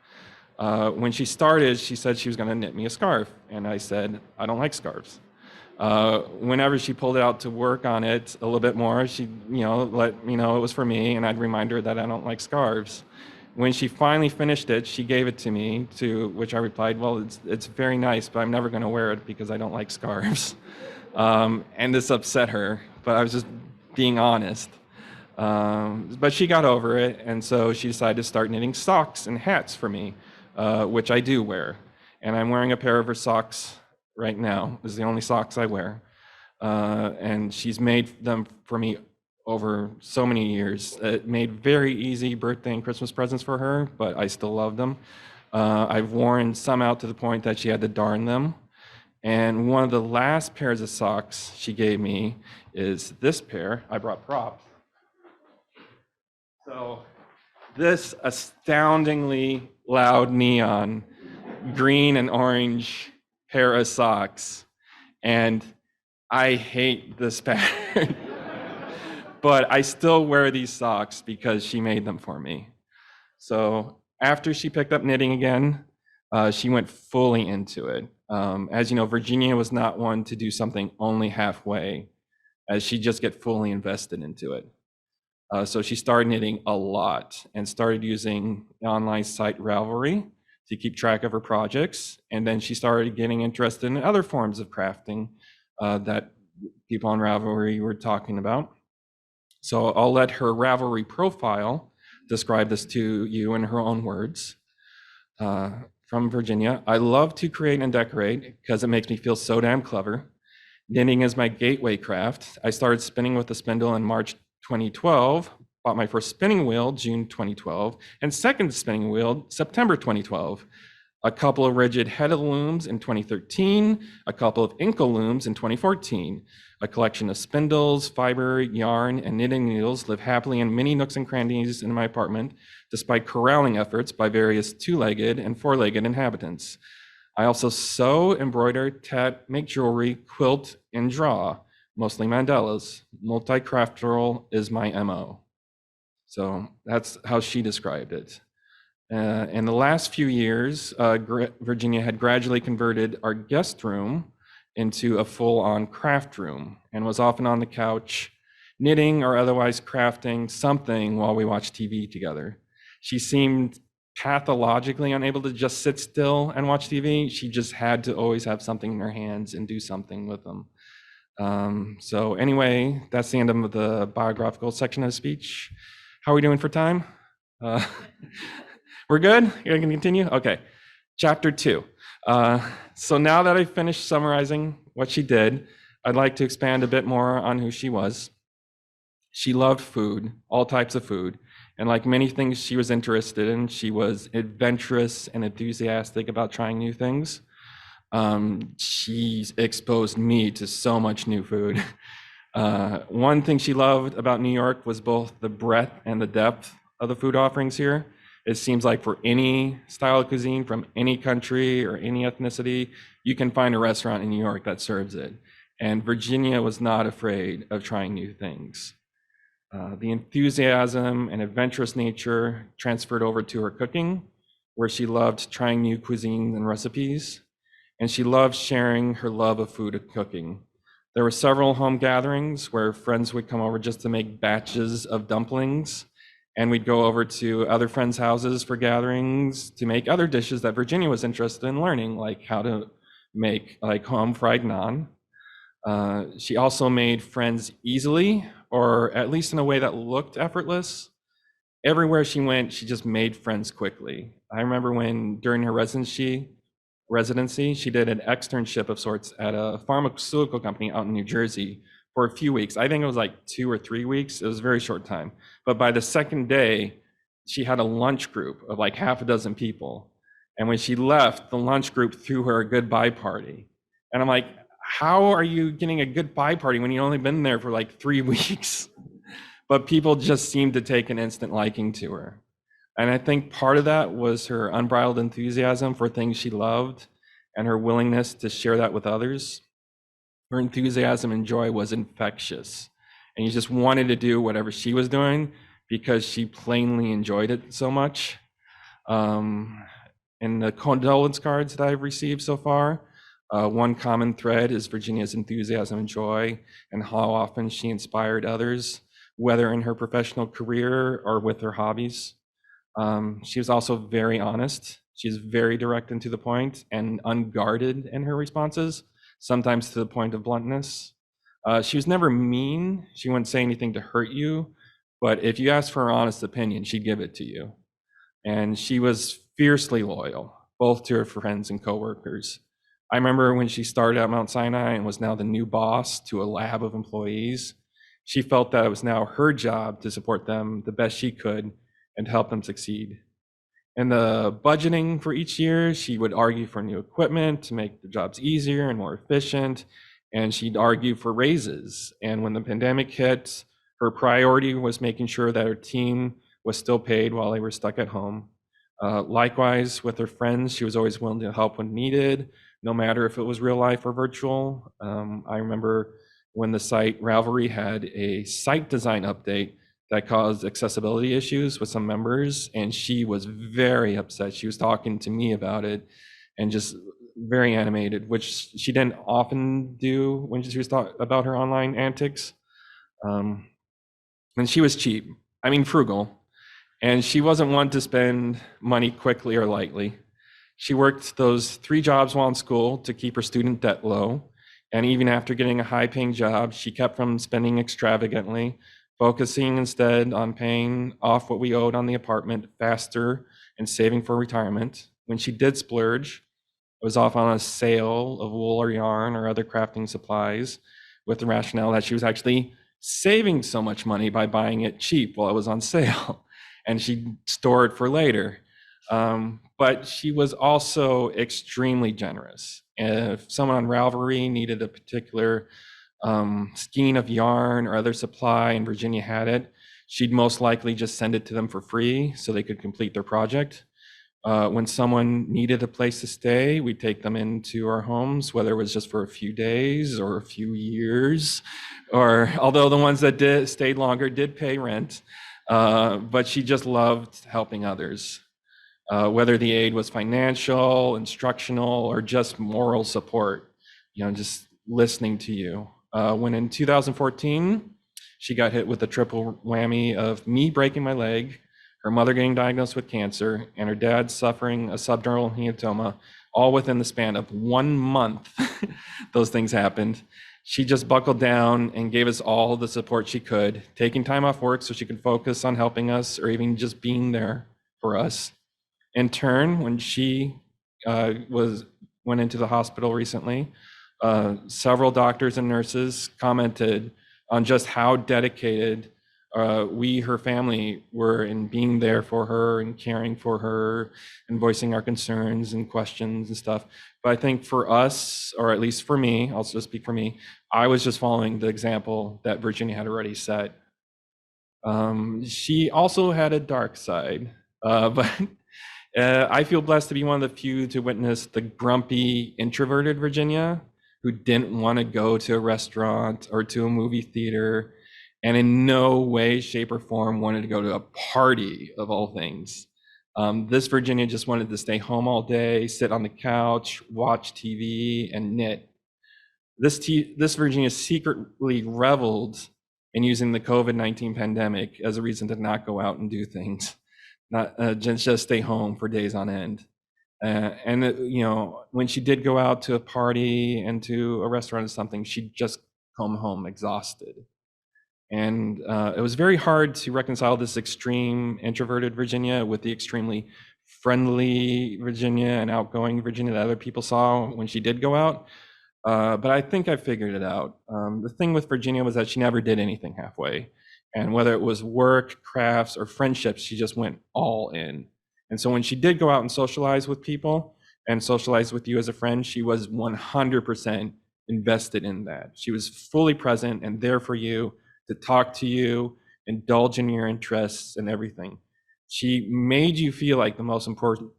When she started, she said she was going to knit me a scarf, and I said, I don't like scarves. Whenever she pulled it out to work on it a little bit more, she'd let me know it was for me, and I'd remind her that I don't like scarves. When she finally finished it, she gave it to me, to which I replied, well, it's very nice, but I'm never going to wear it because I don't like scarves. And this upset her, but I was just being honest. But she got over it, and so she decided to start knitting socks and hats for me, which I do wear. And I'm wearing a pair of her socks right now. This is the only socks I wear. And she's made them for me over so many years. It made very easy birthday and Christmas presents for her, but I still love them. I've worn some out to the point that she had to darn them. And one of the last pairs of socks she gave me is this pair. I brought props. So this astoundingly loud neon green and orange pair of socks. And I hate this pattern. But I still wear these socks because she made them for me. So after she picked up knitting again, she went fully into it. As you know, Virginia was not one to do something only halfway, as she just get fully invested into it. So she started knitting a lot and started using the online site Ravelry to keep track of her projects. And then she started getting interested in other forms of crafting that people on Ravelry were talking about. So I'll let her Ravelry profile describe this to you in her own words. From Virginia, I love to create and decorate because it makes me feel so damn clever. Knitting is my gateway craft. I started spinning with a spindle in March 2012, bought my first spinning wheel June 2012, and second spinning wheel September 2012. A couple of rigid headed looms in 2013, a couple of inkle looms in 2014. A collection of spindles, fiber, yarn, and knitting needles live happily in many nooks and crannies in my apartment, despite corralling efforts by various two-legged and four-legged inhabitants. I also sew, embroider, tat, make jewelry, quilt, and draw, mostly mandalas. Multi-craftural is my MO. So that's how she described it. In the last few years, Virginia had gradually converted our guest room into a full-on craft room and was often on the couch knitting or otherwise crafting something while we watched TV together. She seemed pathologically unable to just sit still and watch TV. She just had to always have something in her hands and do something with them. So anyway, that's the end of the biographical section of the speech. How are we doing for time? We're good? You're gonna continue? Okay, chapter 2. So now that I've finished summarizing what she did, I'd like to expand a bit more on who she was. She loved food, all types of food, and like many things she was interested in, she was adventurous and enthusiastic about trying new things. She exposed me to so much new food. One thing she loved about New York was both the breadth and the depth of the food offerings here. It seems like for any style of cuisine from any country or any ethnicity, you can find a restaurant in New York that serves it. And Virginia was not afraid of trying new things. The enthusiasm and adventurous nature transferred over to her cooking, where she loved trying new cuisines and recipes. And she loved sharing her love of food and cooking. There were several home gatherings where friends would come over just to make batches of dumplings. And we'd go over to other friends' houses for gatherings to make other dishes that Virginia was interested in learning, like how to make like home fried naan. She also made friends easily, or at least in a way that looked effortless. Everywhere she went, she just made friends quickly. I remember when during her residency, she did an externship of sorts at a pharmaceutical company out in New Jersey for a few weeks. I think it was like 2 or 3 weeks. It was a very short time. But by the second day, she had a lunch group of like half a dozen people. And when she left, the lunch group threw her a goodbye party. And I'm like, how are you getting a goodbye party when you've only been there for like 3 weeks? But people just seemed to take an instant liking to her. And I think part of that was her unbridled enthusiasm for things she loved and her willingness to share that with others. Her enthusiasm and joy was infectious. And you just wanted to do whatever she was doing because she plainly enjoyed it so much. In the condolence cards that I've received so far, one common thread is Virginia's enthusiasm and joy and how often she inspired others, whether in her professional career or with her hobbies. She was also very honest. She's very direct and to the point and unguarded in her responses, sometimes to the point of bluntness. She was never mean. She wouldn't say anything to hurt you, but if you asked for her honest opinion, she'd give it to you. And she was fiercely loyal, both to her friends and coworkers. I remember when she started at Mount Sinai and was now the new boss to a lab of employees, she felt that it was now her job to support them the best she could and help them succeed. In the budgeting for each year, she would argue for new equipment to make the jobs easier and more efficient, and she'd argue for raises. And when the pandemic hit, her priority was making sure that her team was still paid while they were stuck at home. Likewise, with her friends, she was always willing to help when needed, no matter if it was real life or virtual. I remember when the site Ravelry had a site design update that caused accessibility issues with some members, and she was very upset. She was talking to me about it and just very animated, which she didn't often do when she was talking about her online antics. And she was cheap, I mean frugal, and she wasn't one to spend money quickly or lightly. She worked those 3 jobs while in school to keep her student debt low. And even after getting a high paying job, she kept from spending extravagantly, focusing instead on paying off what we owed on the apartment faster and saving for retirement. When she did splurge, it was off on a sale of wool or yarn or other crafting supplies, with the rationale that she was actually saving so much money by buying it cheap while it was on sale, and she'd store it for later. But she was also extremely generous. If someone on Ravelry needed a particular skein of yarn or other supply and Virginia had it, she'd most likely just send it to them for free so they could complete their project. When someone needed a place to stay, we'd take them into our homes, whether it was just for a few days or a few years, or although the ones that stayed longer did pay rent, but she just loved helping others. Whether the aid was financial, instructional, or just moral support, just listening to you. When in 2014, she got hit with a triple whammy of me breaking my leg, her mother getting diagnosed with cancer, and her dad suffering a subdural hematoma, all within the span of 1 month. Those things happened. She just buckled down and gave us all the support she could, taking time off work so she could focus on helping us or even just being there for us. In turn, when she went into the hospital recently, several doctors and nurses commented on just how dedicated her family were in being there for her and caring for her and voicing our concerns and questions and stuff. But I think for us, or at least for me, I'll just speak for me, I was just following the example that Virginia had already set. She also had a dark side, but I feel blessed to be one of the few to witness the grumpy, introverted Virginia who didn't want to go to a restaurant or to a movie theater, and in no way, shape, or form wanted to go to a party of all things. This Virginia just wanted to stay home all day, sit on the couch, watch TV, and knit. This Virginia secretly reveled in using the COVID-19 pandemic as a reason to not go out and do things, not just stay home for days on end. When she did go out to a party and to a restaurant or something, she'd just come home exhausted. And it was very hard to reconcile this extreme introverted Virginia with the extremely friendly Virginia and outgoing Virginia that other people saw when she did go out. But I think I figured it out. The thing with Virginia was that she never did anything halfway. And whether it was work, crafts, or friendships, she just went all in. And so when she did go out and socialize with people and socialize with you as a friend, she was 100% invested in that. She was fully present and there for you to talk to you, indulge in your interests and everything. She made you feel like the most important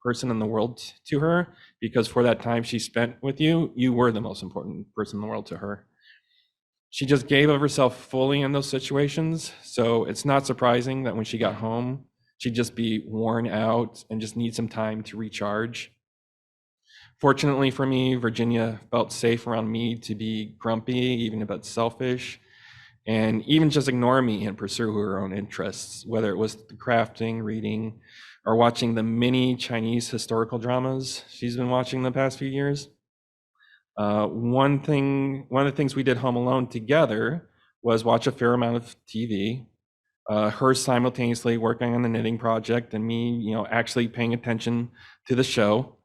person in the world to her, because for that time she spent with you, you were the most important person in the world to her. She just gave of herself fully in those situations. So it's not surprising that when she got home, she'd just be worn out and just need some time to recharge. Fortunately for me, Virginia felt safe around me to be grumpy, even a bit selfish, and even just ignore me and pursue her own interests, whether it was crafting, reading, or watching the many Chinese historical dramas she's been watching the past few years. One of the things we did home alone together was watch a fair amount of TV. Her simultaneously working on the knitting project and me, actually paying attention to the show.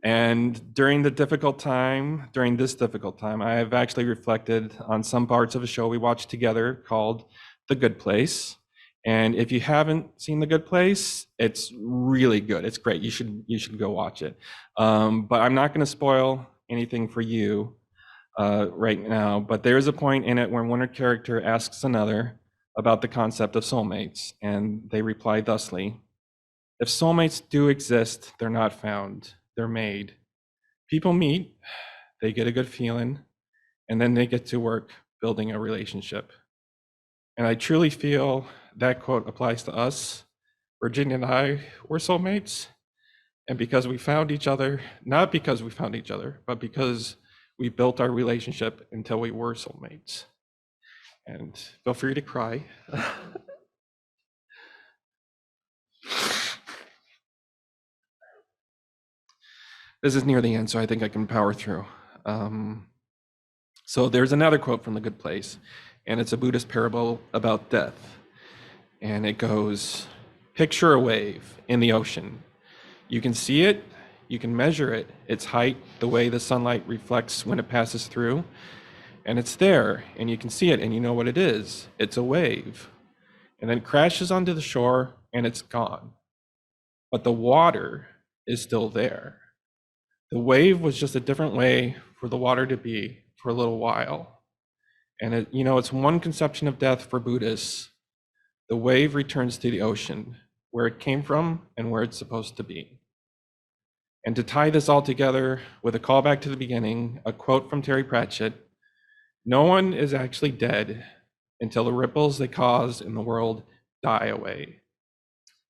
And during this difficult time, I have actually reflected on some parts of a show we watched together called The Good Place. And if you haven't seen The Good Place, it's really good. It's great. You should go watch it. But I'm not going to spoil anything for you right now. But there is a point in it where one character asks another about the concept of soulmates, and they replied thusly: if soulmates do exist, they're not found, they're made. People meet, they get a good feeling, and then they get to work building a relationship. And I truly feel that quote applies to us. Virginia and I were soulmates, and because we found each other, not because we found each other, but because we built our relationship until we were soulmates. And feel free to cry. This is near the end, so I think I can power through. So there's another quote from The Good Place, and it's a Buddhist parable about death. And it goes, picture a wave in the ocean. You can see it, you can measure it, its height, the way the sunlight reflects when it passes through, and it's there, and you can see it, and you know what it is. It's a wave. And then it crashes onto the shore, and it's gone. But the water is still there. The wave was just a different way for the water to be for a little while. And it's one conception of death for Buddhists. The wave returns to the ocean, where it came from and where it's supposed to be. And to tie this all together with a callback to the beginning, a quote from Terry Pratchett: no one is actually dead until the ripples they cause in the world die away.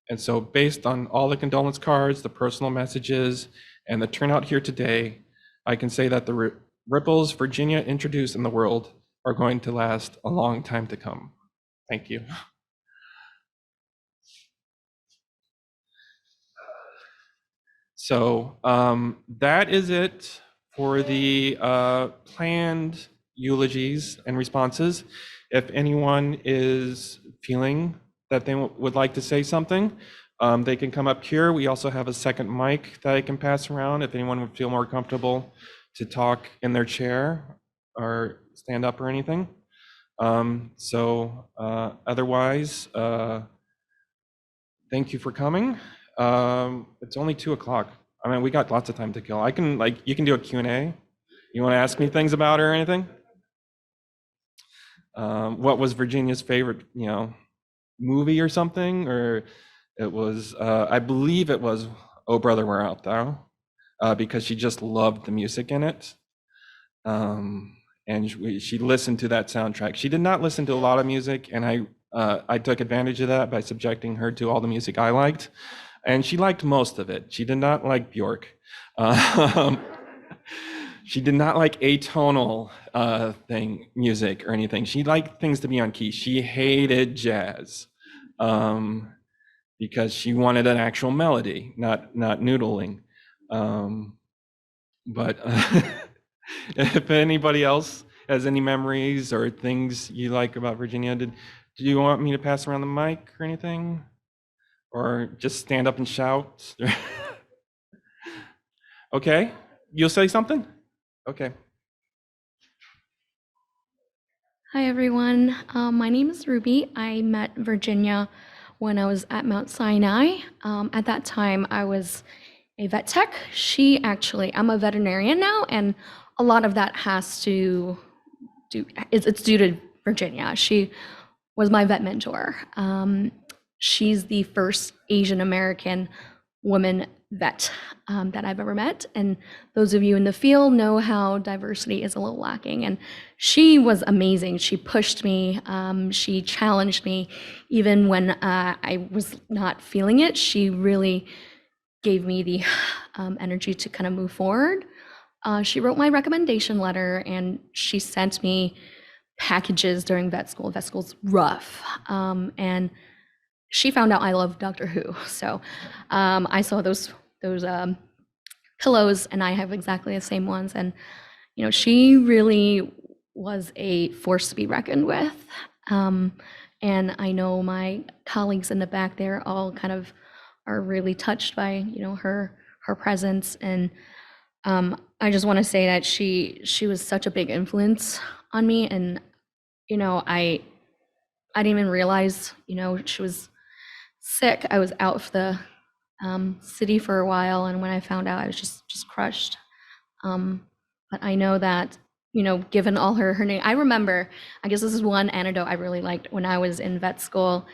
And so based on all the condolence cards, the personal messages, and the turnout here today, I can say that the ripples Virginia introduced in the world are going to last a long time to come. Thank you. So that is it for the planned eulogies and responses. If anyone is feeling that they would like to say something, they can come up here. We also have a second mic that I can pass around if anyone would feel more comfortable to talk in their chair or stand up or anything. Otherwise, thank you for coming. It's only 2:00. I mean, we got lots of time to kill. You can do a Q&A. You want to ask me things about her or anything? What was Virginia's favorite, movie or something? Or it was, I believe it was Oh Brother, Where Art Thou? Because she just loved the music in it. And she listened to that soundtrack. She did not listen to a lot of music, and I took advantage of that by subjecting her to all the music I liked. And she liked most of it. She did not like Bjork. She did not like atonal music or anything. She liked things to be on key. She hated jazz because she wanted an actual melody, not noodling. But if anybody else has any memories or things you like about Virginia, do you want me to pass around the mic or anything? Or just stand up and shout? Okay, you'll say something? Okay. Hi, everyone. My name is Ruby. I met Virginia when I was at Mount Sinai. At that time, I was a vet tech. I'm a veterinarian now, and a lot of that it's due to Virginia. She was my vet mentor. She's the first Asian American woman vet that I've ever met. And those of you in the field know how diversity is a little lacking. And she was amazing. She pushed me. She challenged me. Even when I was not feeling it, she really gave me the energy to kind of move forward. She wrote my recommendation letter, and she sent me packages during vet school. Vet school's rough. And she found out I love Doctor Who. So I saw those pillows, and I have exactly the same ones. And, she really was a force to be reckoned with. And I know my colleagues in the back there all kind of are really touched by, her presence. And I just want to say that she was such a big influence on me. And, I didn't even realize, she was sick. I was out of the city for a while, and when I found out, I was just crushed. But I know that given all her knitting. I remember, I guess this is one anecdote I really liked when I was in vet school.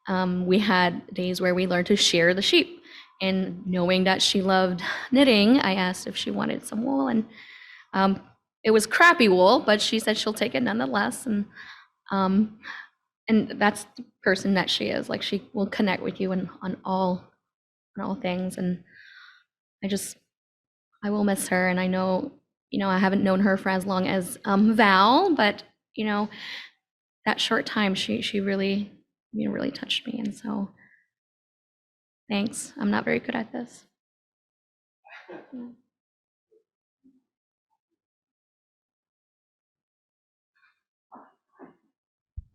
We had days where we learned to shear the sheep. And knowing that she loved knitting, I asked if she wanted some wool. And it was crappy wool, but she said she'll take it nonetheless. And that's the person that she is. Like, she will connect with you on all things. And I will miss her. And I know, I haven't known her for as long as Val, but that short time, she really, really touched me. And so, thanks. I'm not very good at this.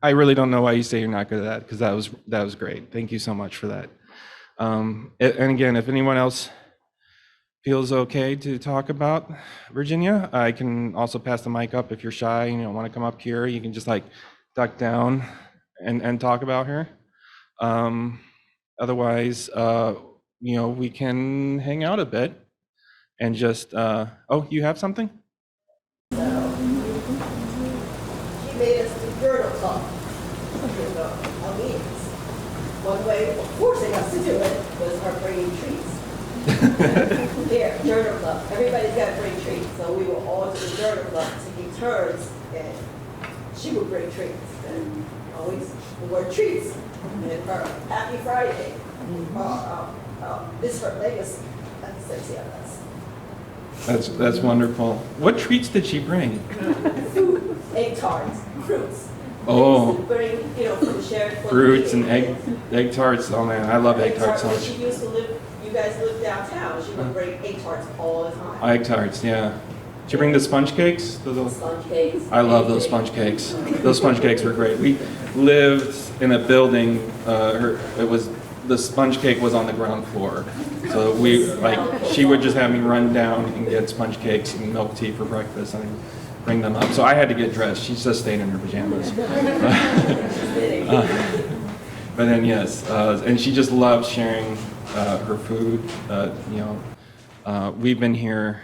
I really don't know why you say you're not good at that, because that was great. Thank you so much for that. And again, if anyone else feels okay to talk about Virginia, I can also pass the mic up if you're shy and you don't want to come up here. You can just like duck down and talk about her. Otherwise, we can hang out a bit and just, oh, you have something? She made us do girdle club. One way of forcing us to do it was her bringing treats. Here, girdle club. Everybody's got to bring treats. So we were all to the girdle club taking turns, and she would bring treats. And always the word treats. And her Happy Friday. This is her legacy. That's wonderful. What treats did she bring? Food, egg tarts, fruits. Oh, Bring, from shared fruits and egg tarts. Oh man, I love egg tarts so When much. she used to live, you guys lived downtown, she would bring egg tarts all the time. Egg tarts, yeah. Did you bring the sponge cakes? Sponge cakes. I love those sponge cakes. Those sponge cakes were great. We lived in a building. The sponge cake was on the ground floor, so she would just have me run down and get sponge cakes and milk tea for breakfast and bring them up. So I had to get dressed. She just stayed in her pajamas. But then yes, and she just loved sharing her food. We've been here.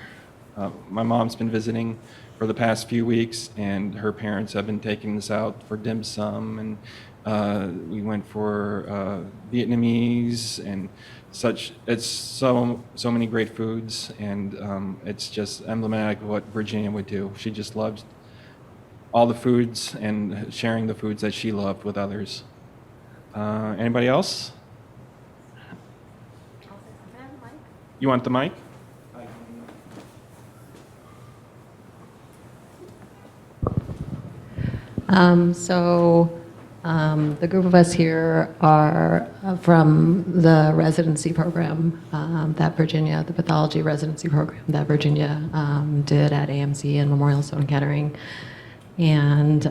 My mom's been visiting for the past few weeks, and her parents have been taking us out for dim sum, and we went for Vietnamese and such. It's so many great foods, and it's just emblematic of what Virginia would do. She just loved all the foods and sharing the foods that she loved with others. Anybody else? You want the mic? The group of us here are from the residency program that Virginia, the pathology residency program that Virginia did at AMC and Memorial Sloan Kettering. And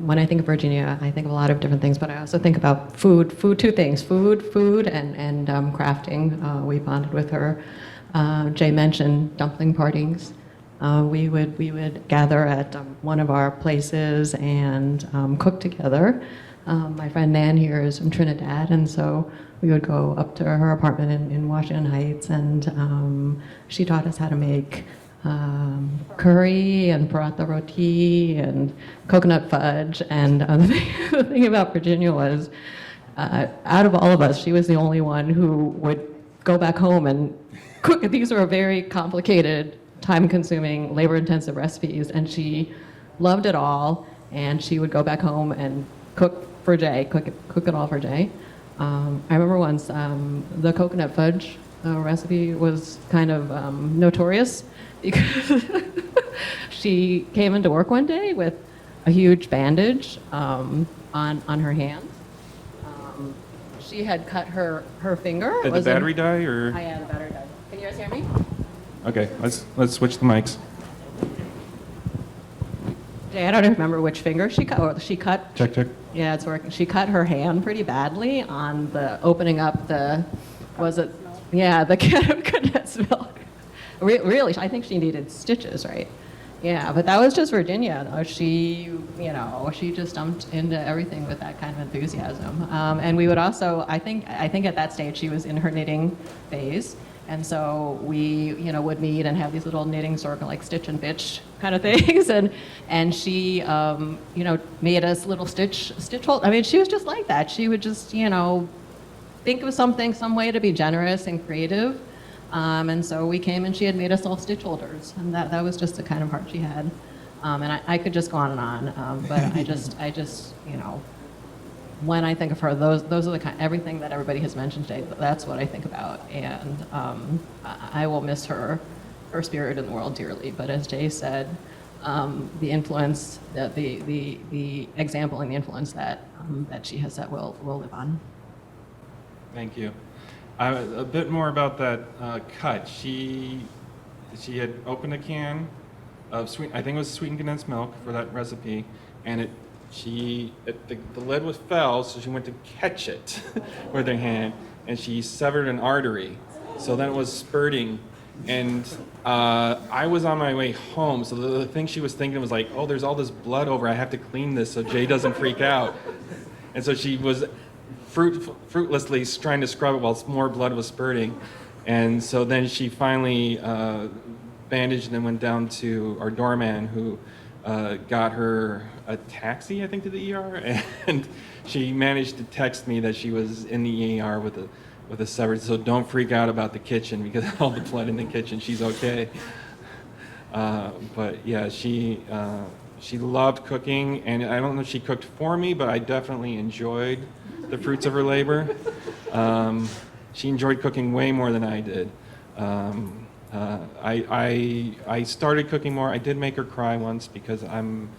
when I think of Virginia, I think of a lot of different things, but I also think about food, two things, food, and crafting. We bonded with her. Jay mentioned dumpling parties. We would gather at one of our places and cook together. My friend Nan here is from Trinidad, and so we would go up to her apartment in Washington Heights, and she taught us how to make curry and paratha roti and coconut fudge. And the thing about Virginia was, out of all of us, she was the only one who would go back home and cook. These were very complicated, time-consuming, labor-intensive recipes, and she loved it all. And she would go back home and cook for Jay, cook it all for Jay. I remember once the coconut fudge recipe was kind of notorious because she came into work one day with a huge bandage on her hand. She had cut her finger. Did the battery die, or? Oh, yeah, the battery died. Can you guys hear me? Okay, let's switch the mics. Jay, I don't remember which finger she cut. Or she cut. Check. Yeah, it's working. She cut her hand pretty badly on the opening up the. Was it? Yeah, the condensed milk. Really, I think she needed stitches, right? Yeah, but that was just Virginia. She just jumped into everything with that kind of enthusiasm. And we would also, I think at that stage she was in her knitting phase, And so we, would meet and have these little knitting circle, like stitch and bitch kind of things. And she, made us little stitch hold. I mean, she was just like that. She would just, think of something, some way to be generous and creative. And so we came and she had made us all stitch holders. And that was just the kind of heart she had. And I could just go on and on. But I just, when I think of her, those are the everything that everybody has mentioned today, that's what I think about. And I will miss her spirit in the world dearly. But as Jay said, the influence, the example and the influence that she has set will live on. Thank you. A bit more about that cut. She had opened a can of I think it was sweetened condensed milk for that recipe, and the lid fell, so she went to catch it with her hand, and she severed an artery. So then it was spurting, and I was on my way home. So the thing she was thinking was like, "Oh, there's all this blood over. I have to clean this so Jay doesn't freak out." And so she was fruitlessly trying to scrub it while more blood was spurting. And so then she finally bandaged and went down to our doorman, who got her a taxi, I think, to the ER. And she managed to text me that she was in the ER with a severed. So don't freak out about the kitchen, because all the blood in the kitchen. She's okay. But yeah, she loved cooking, and I don't know if she cooked for me, but I definitely enjoyed the fruits of her labor. She enjoyed cooking way more than I did. I started cooking more. I did make her cry once, because I'm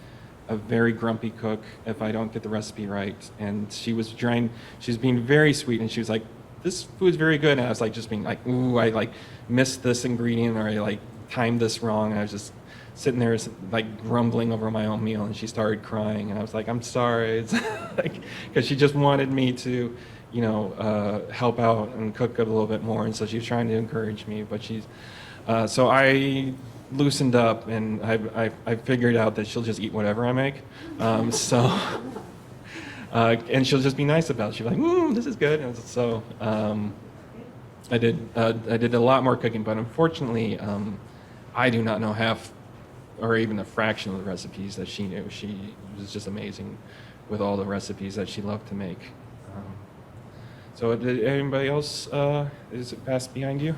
a very grumpy cook if I don't get the recipe right. And she was being very sweet, and she was like, "This food's very good." And I was like, just being like, "Ooh, I like missed this ingredient, or I like timed this wrong." And I was just sitting there like grumbling over my own meal, and she started crying, and I was like, "I'm sorry." It's like, because she just wanted me to, help out and cook a little bit more, and so she was trying to encourage me. But so I loosened up, and I figured out that she'll just eat whatever I make. And she'll just be nice about it. She'll be like, "This is good." And so I did a lot more cooking, but unfortunately, I do not know half or even a fraction of the recipes that she knew. She was just amazing with all the recipes that she loved to make. So did anybody else, is it passed behind you?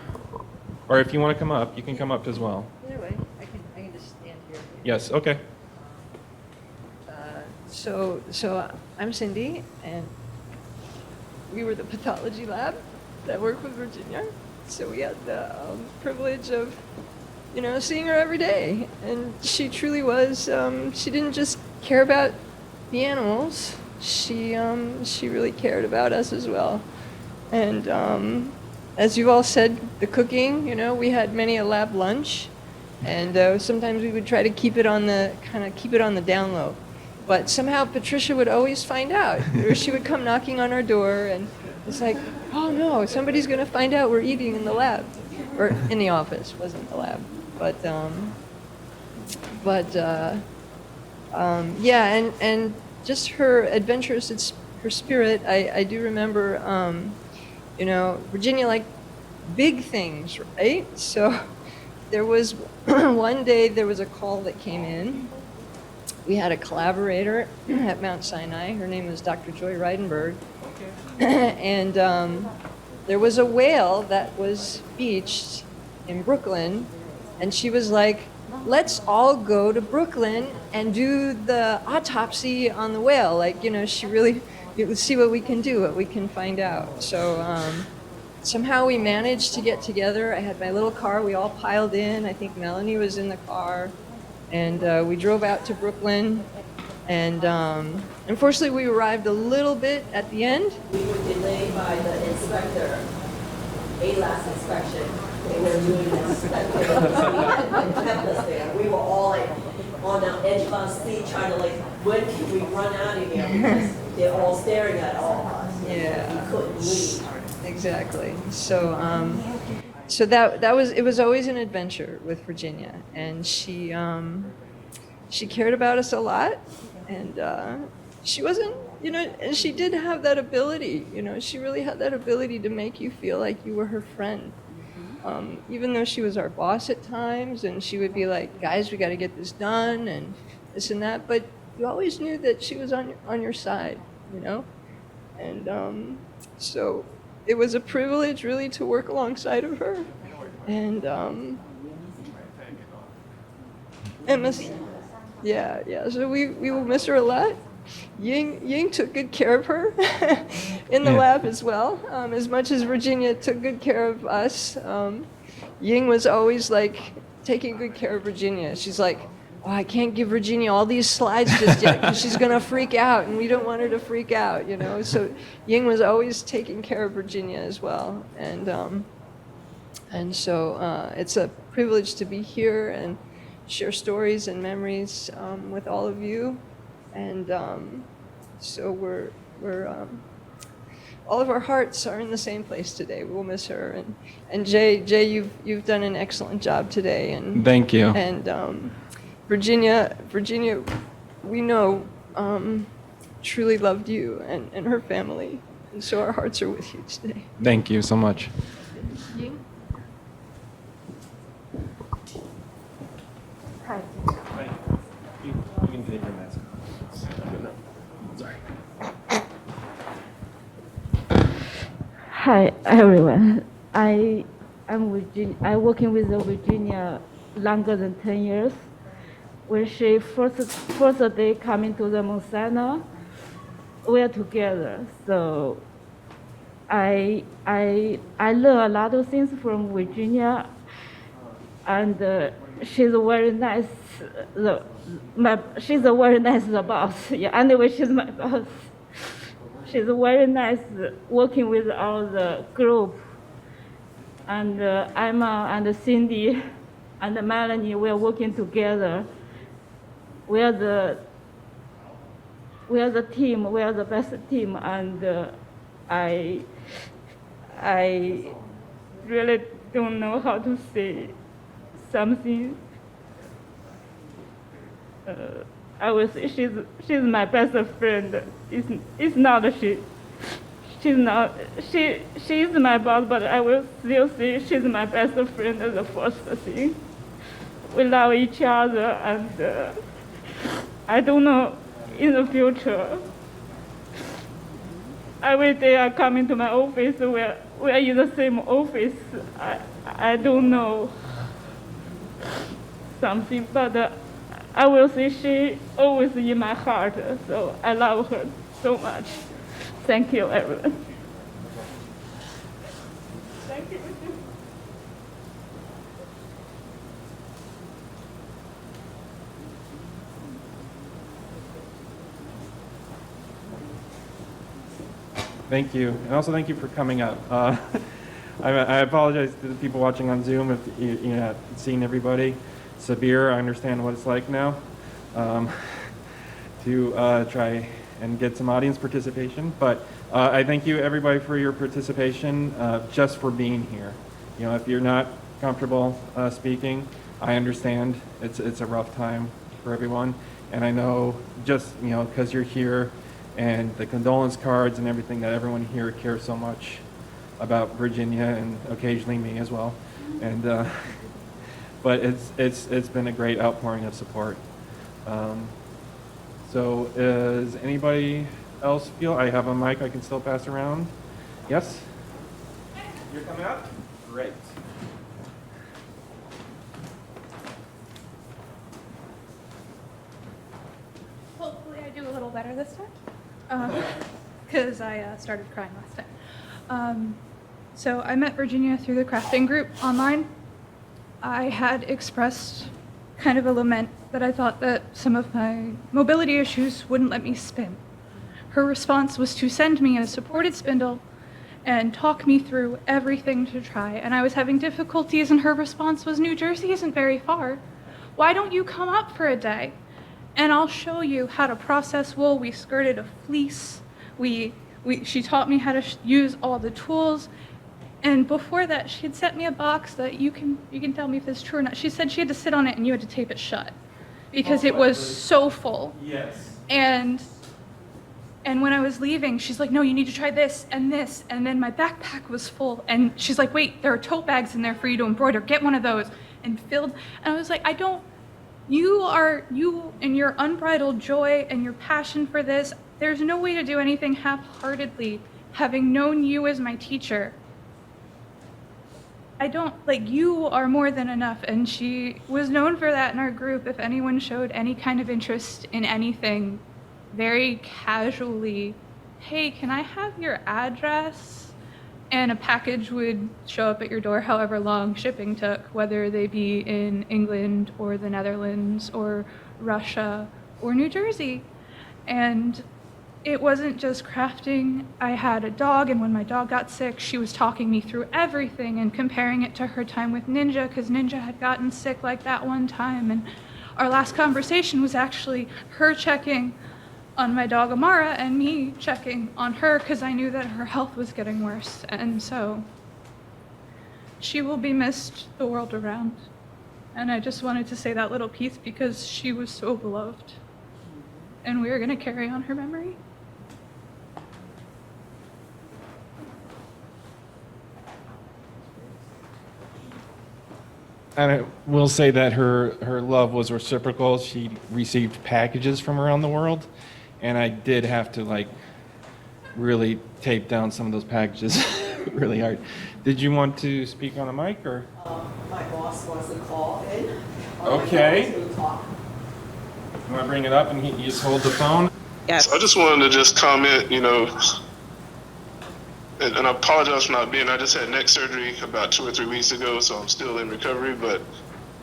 Or if you want to come up, you can come up as well. Either way, I can just stand here. Yes, okay. So I'm Cindy, and we were the pathology lab that worked with Virginia. So we had the privilege of, seeing her every day. And she truly was, she didn't just care about the animals. She really cared about us as well. And as you all said, the cooking, we had many a lab lunch, and sometimes we would try to keep it on the down low. But somehow Patricia would always find out, or she would come knocking on our door, and it's like, "Oh no, somebody's going to find out we're eating in the lab," or in the office, wasn't the lab. Yeah, and just her adventurous, her spirit. I do remember, Virginia liked big things, right? So there was one day there was a call that came in. We had a collaborator at Mount Sinai. Her name was Dr. Joy Reidenberg. And there was a whale that was beached in Brooklyn, and she was like, "Let's all go to Brooklyn and do the autopsy on the whale." Like, she really, let's see what we can do, what we can find out. So somehow we managed to get together. I had my little car. We all piled in. I think Melanie was in the car. And we drove out to Brooklyn. And unfortunately, we arrived a little bit at the end. We were delayed by the inspector, last inspection. They were doing this. They kept us there. We were all like on the edge of our seat trying to when can we run out of here? Because they're all staring at all of us. Yeah. We couldn't leave. Exactly. So it was always an adventure with Virginia, and she cared about us a lot, and she wasn't, and she did have that ability, she really had that ability to make you feel like you were her friend. Even though she was our boss at times, and she would be like, guys, we got to get this done, and this and that, but you always knew that she was on your side, you know? And so it was a privilege really to work alongside of her. And so we will miss her a lot. Ying took good care of her in the lab as well. As much as Virginia took good care of us, Ying was always like taking good care of Virginia. She's like, oh, I can't give Virginia all these slides just yet because she's gonna freak out, and we don't want her to freak out, you know. So Ying was always taking care of Virginia as well, and so it's a privilege to be here and share stories and memories with all of you. And so we're all of our hearts are in the same place today. We'll miss her. And Jay, you've done an excellent job today. And thank you. And Virginia, we know truly loved you and her family, and so our hearts are with you today. Thank you so much. Hi. You can take your mask off. Sorry. Hi everyone. I'm Virginia. I'm working with Virginia longer than 10 years. When she first day coming to the Monsana, we are together. So I learned a lot of things from Virginia, and she's very nice. She's a very nice boss. Yeah, anyway, she's my boss. She's very nice working with all the group. And Emma and Cindy and Melanie, we are working together. We are the team. We are the best team, and I really don't know how to say something. I will say she's my best friend. It's not she's not she is my boss, but I will still say she's my best friend as the first thing. We love each other, and I don't know in the future. Every day I come into my office, we are in the same office. I don't know something, but I will say she always in my heart, so I love her so much. Thank you, everyone. Thank you. Thank you, and also thank you for coming up. I apologize to the people watching on Zoom if you haven't seen everybody. Sabir, I understand what it's like now to try and get some audience participation. But I thank you, everybody, for your participation, just for being here. You know, if you're not comfortable speaking, I understand. It's a rough time for everyone, and I know just because you're here and the condolence cards and everything that everyone here cares so much about Virginia and occasionally me as well, and. But it's been a great outpouring of support. So does anybody else feel? I have a mic I can still pass around. Yes? You're coming up? Great. Hopefully I do a little better this time, because I started crying last time. So I met Virginia through the crafting group online. I had expressed kind of a lament that I thought that some of my mobility issues wouldn't let me spin. Her response was to send me a supported spindle and talk me through everything to try. And I was having difficulties, and her response was, New Jersey isn't very far. Why don't you come up for a day? And I'll show you how to process wool. We skirted a fleece. She taught me how to use all the tools. And before that, she had sent me a box that you can tell me if this is true or not. She said she had to sit on it and you had to tape it shut because it was so full. Yes. And And when I was leaving, she's like, no, you need to try this and this. And then my backpack was full. And she's like, wait, there are tote bags in there for you to embroider. Get one of those. And filled. And I was like, you and your unbridled joy and your passion for this, there's no way to do anything half-heartedly. Having known you as my teacher, you are more than enough. And she was known for that in our group. If anyone showed any kind of interest in anything, very casually, hey, can I have your address? And a package would show up at your door however long shipping took, whether they be in England or the Netherlands or Russia or New Jersey. And it wasn't just crafting. I had a dog, and when my dog got sick, she was talking me through everything and comparing it to her time with Ninja, because Ninja had gotten sick like that one time. And our last conversation was actually her checking on my dog Amara and me checking on her, because I knew that her health was getting worse. And so she will be missed the world around. And I just wanted to say that little piece because she was so beloved. And we are going to carry on her memory. And I will say that her love was reciprocal. She received packages from around the world, and I did have to really tape down some of those packages really hard. Did you want to speak on the mic, or? My boss wants to call in. Okay. You want to bring it up and you just hold the phone? Yes. I just wanted to just comment, and I apologize for not being. I just had neck surgery about 2 or 3 weeks ago, so I'm still in recovery. But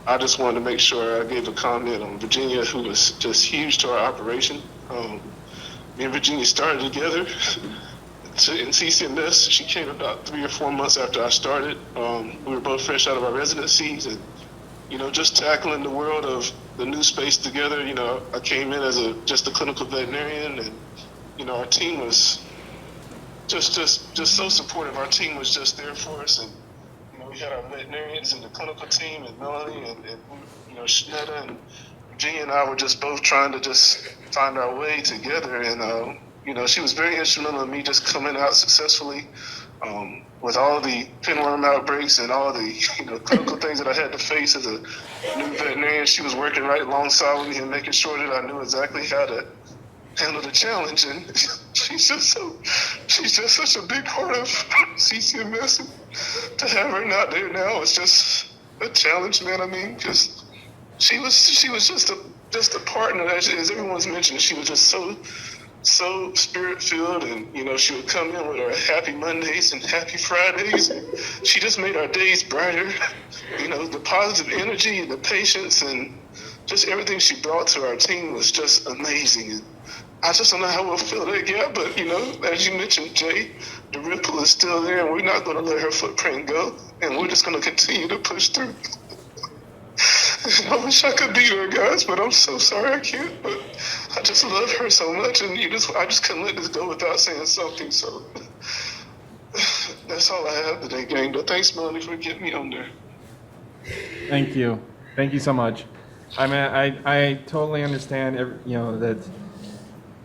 I just wanted to make sure I gave a comment on Virginia, who was just huge to our operation. Me and Virginia started together in CCMS. She came about 3 or 4 months after I started. We were both fresh out of our residencies, and just tackling the world of the new space together. I came in as just a clinical veterinarian, and our team was just so supportive. Our team was just there for us, and we had our veterinarians and the clinical team, and Melanie and Shnetta and Virginia and I were just both trying to just find our way together. And she was very instrumental in me just coming out successfully with all the pinworm outbreaks and all the clinical things that I had to face as a new veterinarian. She was working right alongside with me and making sure that I knew exactly how to handle the challenge. And she's just such a big part of CCMS. And to have her not there now is just a challenge, man. I mean, just she was just a partner. As everyone's mentioned, she was just so spirit-filled, and she would come in with her happy Mondays and happy Fridays, and she just made our days brighter. The positive energy and the patience and just everything she brought to our team was just amazing. And I just don't know how we'll fill that gap, but as you mentioned, Jay, the ripple is still there, and we're not going to let her footprint go, and we're just going to continue to push through. I wish I could be there, guys, but I'm so sorry I can't. But I just love her so much, and I just couldn't let this go without saying something. So that's all I have today, gang. But thanks, Melanie, for getting me on there. Thank you so much. I mean, I totally understand. That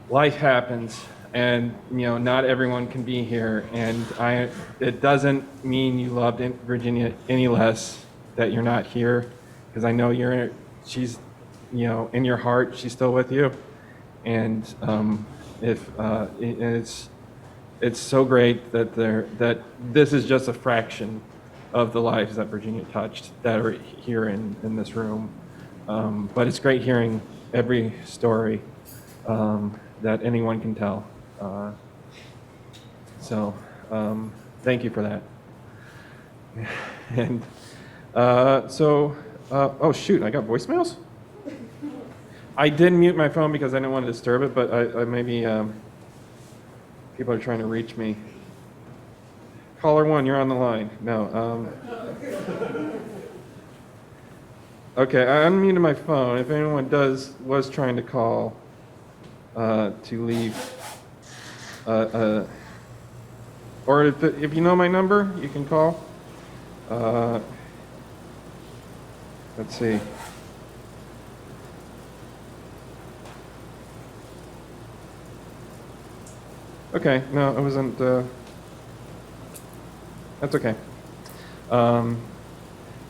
life happens, and not everyone can be here, and it doesn't mean you loved Virginia any less that you're not here. Because I know she's, in your heart, she's still with you, and it's so great that this is just a fraction of the lives that Virginia touched that are here in this room, but it's great hearing every story that anyone can tell. So thank you for that, and oh shoot, I got voicemails? I did mute my phone because I didn't want to disturb it, but I maybe people are trying to reach me. Caller 1, you're on the line. No. Okay, I unmuted my phone. If anyone was trying to call to leave, or if you know my number, you can call. Let's see. Okay, no, it wasn't, that's okay.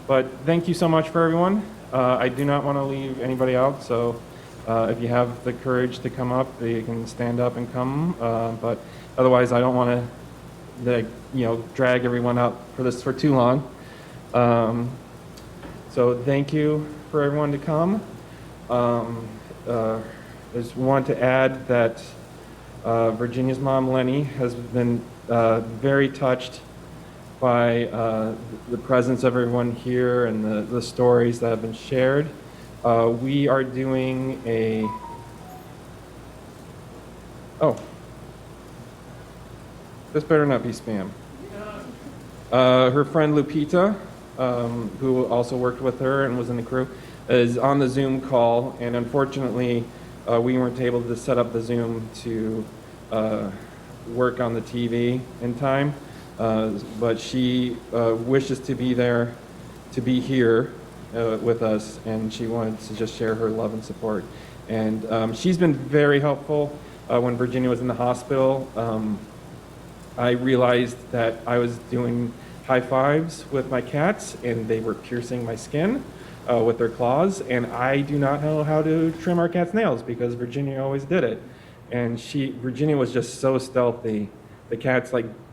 But thank you so much for everyone. I do not want to leave anybody out, so if you have the courage to come up, you can stand up and come. But otherwise, I don't want to, drag everyone out for this for too long. So thank you for everyone to come. I just want to add that Virginia's mom, Lenny, has been very touched by the presence of everyone here and the stories that have been shared. We are doing a... Oh. This better not be spam. Her friend Lupita, who also worked with her and was in the crew, is on the Zoom call, and unfortunately, we weren't able to set up the Zoom to work on the TV in time. But she wishes to be there, to be here with us, and she wanted to just share her love and support. And she's been very helpful. When Virginia was in the hospital, I realized that I was doing high fives with my cats, and they were piercing my skin with their claws, and I do not know how to trim our cat's nails because Virginia always did it. And Virginia was just so stealthy. The cats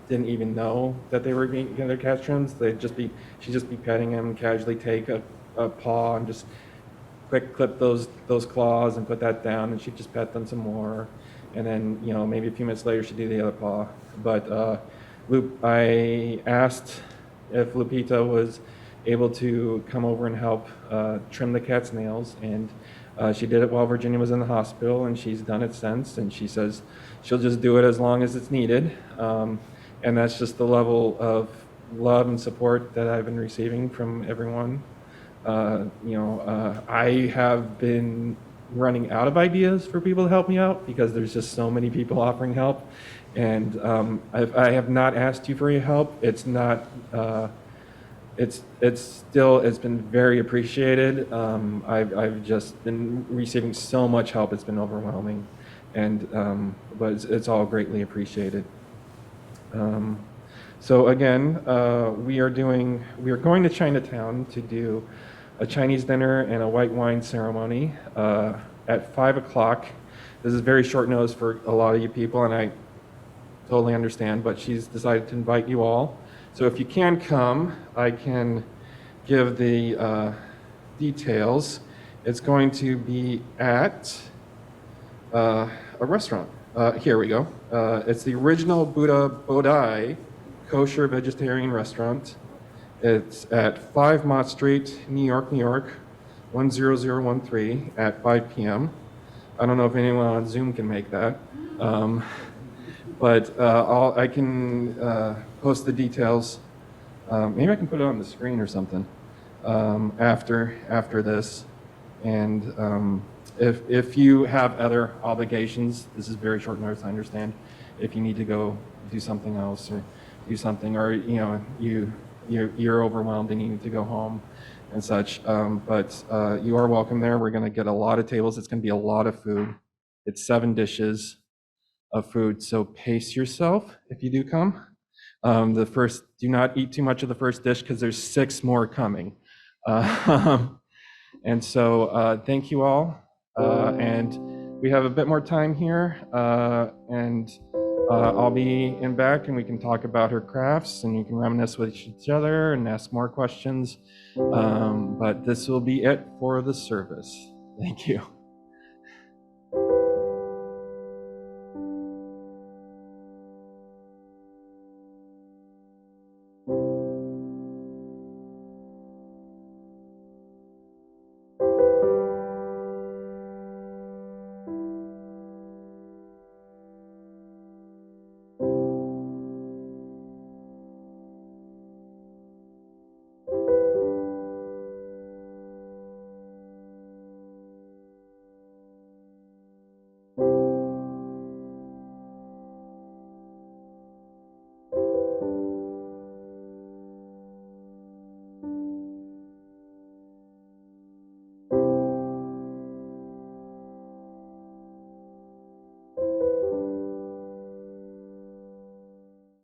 didn't even know that they were getting their cat trims. She'd just be petting him, casually take a paw and just quick clip those claws and put that down, and she'd just pet them some more. And then, maybe a few minutes later, she'd do the other paw. But I asked if Lupita was able to come over and help trim the cat's nails, and she did it while Virginia was in the hospital, and she's done it since, and she says she'll just do it as long as it's needed. And that's just the level of love and support that I've been receiving from everyone. I have been running out of ideas for people to help me out because there's just so many people offering help. And I have not asked you for your help. It's not, it's been very appreciated. I've just been receiving so much help. It's been overwhelming. And, but it's all greatly appreciated. So again, we are going to Chinatown to do a Chinese dinner and a white wine ceremony at 5 o'clock. This is very short notice for a lot of you people, and I totally understand, but she's decided to invite you all. So if you can come, I can give the details. It's going to be at a restaurant. Here we go. It's the Original Buddha Bodai Kosher Vegetarian Restaurant. It's at 5 Mott Street, New York, 10013 at 5 p.m. I don't know if anyone on Zoom can make that. But I can post the details. Maybe I can put it on the screen or something after this. And if you have other obligations, this is very short notice, I understand. If you need to go do something else or do something, or you're overwhelmed and you need to go home and such. But you are welcome there. We're going to get a lot of tables. It's going to be a lot of food. It's 7 dishes of food, so pace yourself if you do come. Do not eat too much of the first dish because there's 6 more coming. And so thank you all. And we have a bit more time here, and I'll be in back and we can talk about her crafts and you can reminisce with each other and ask more questions. But this will be it for the service. Thank you.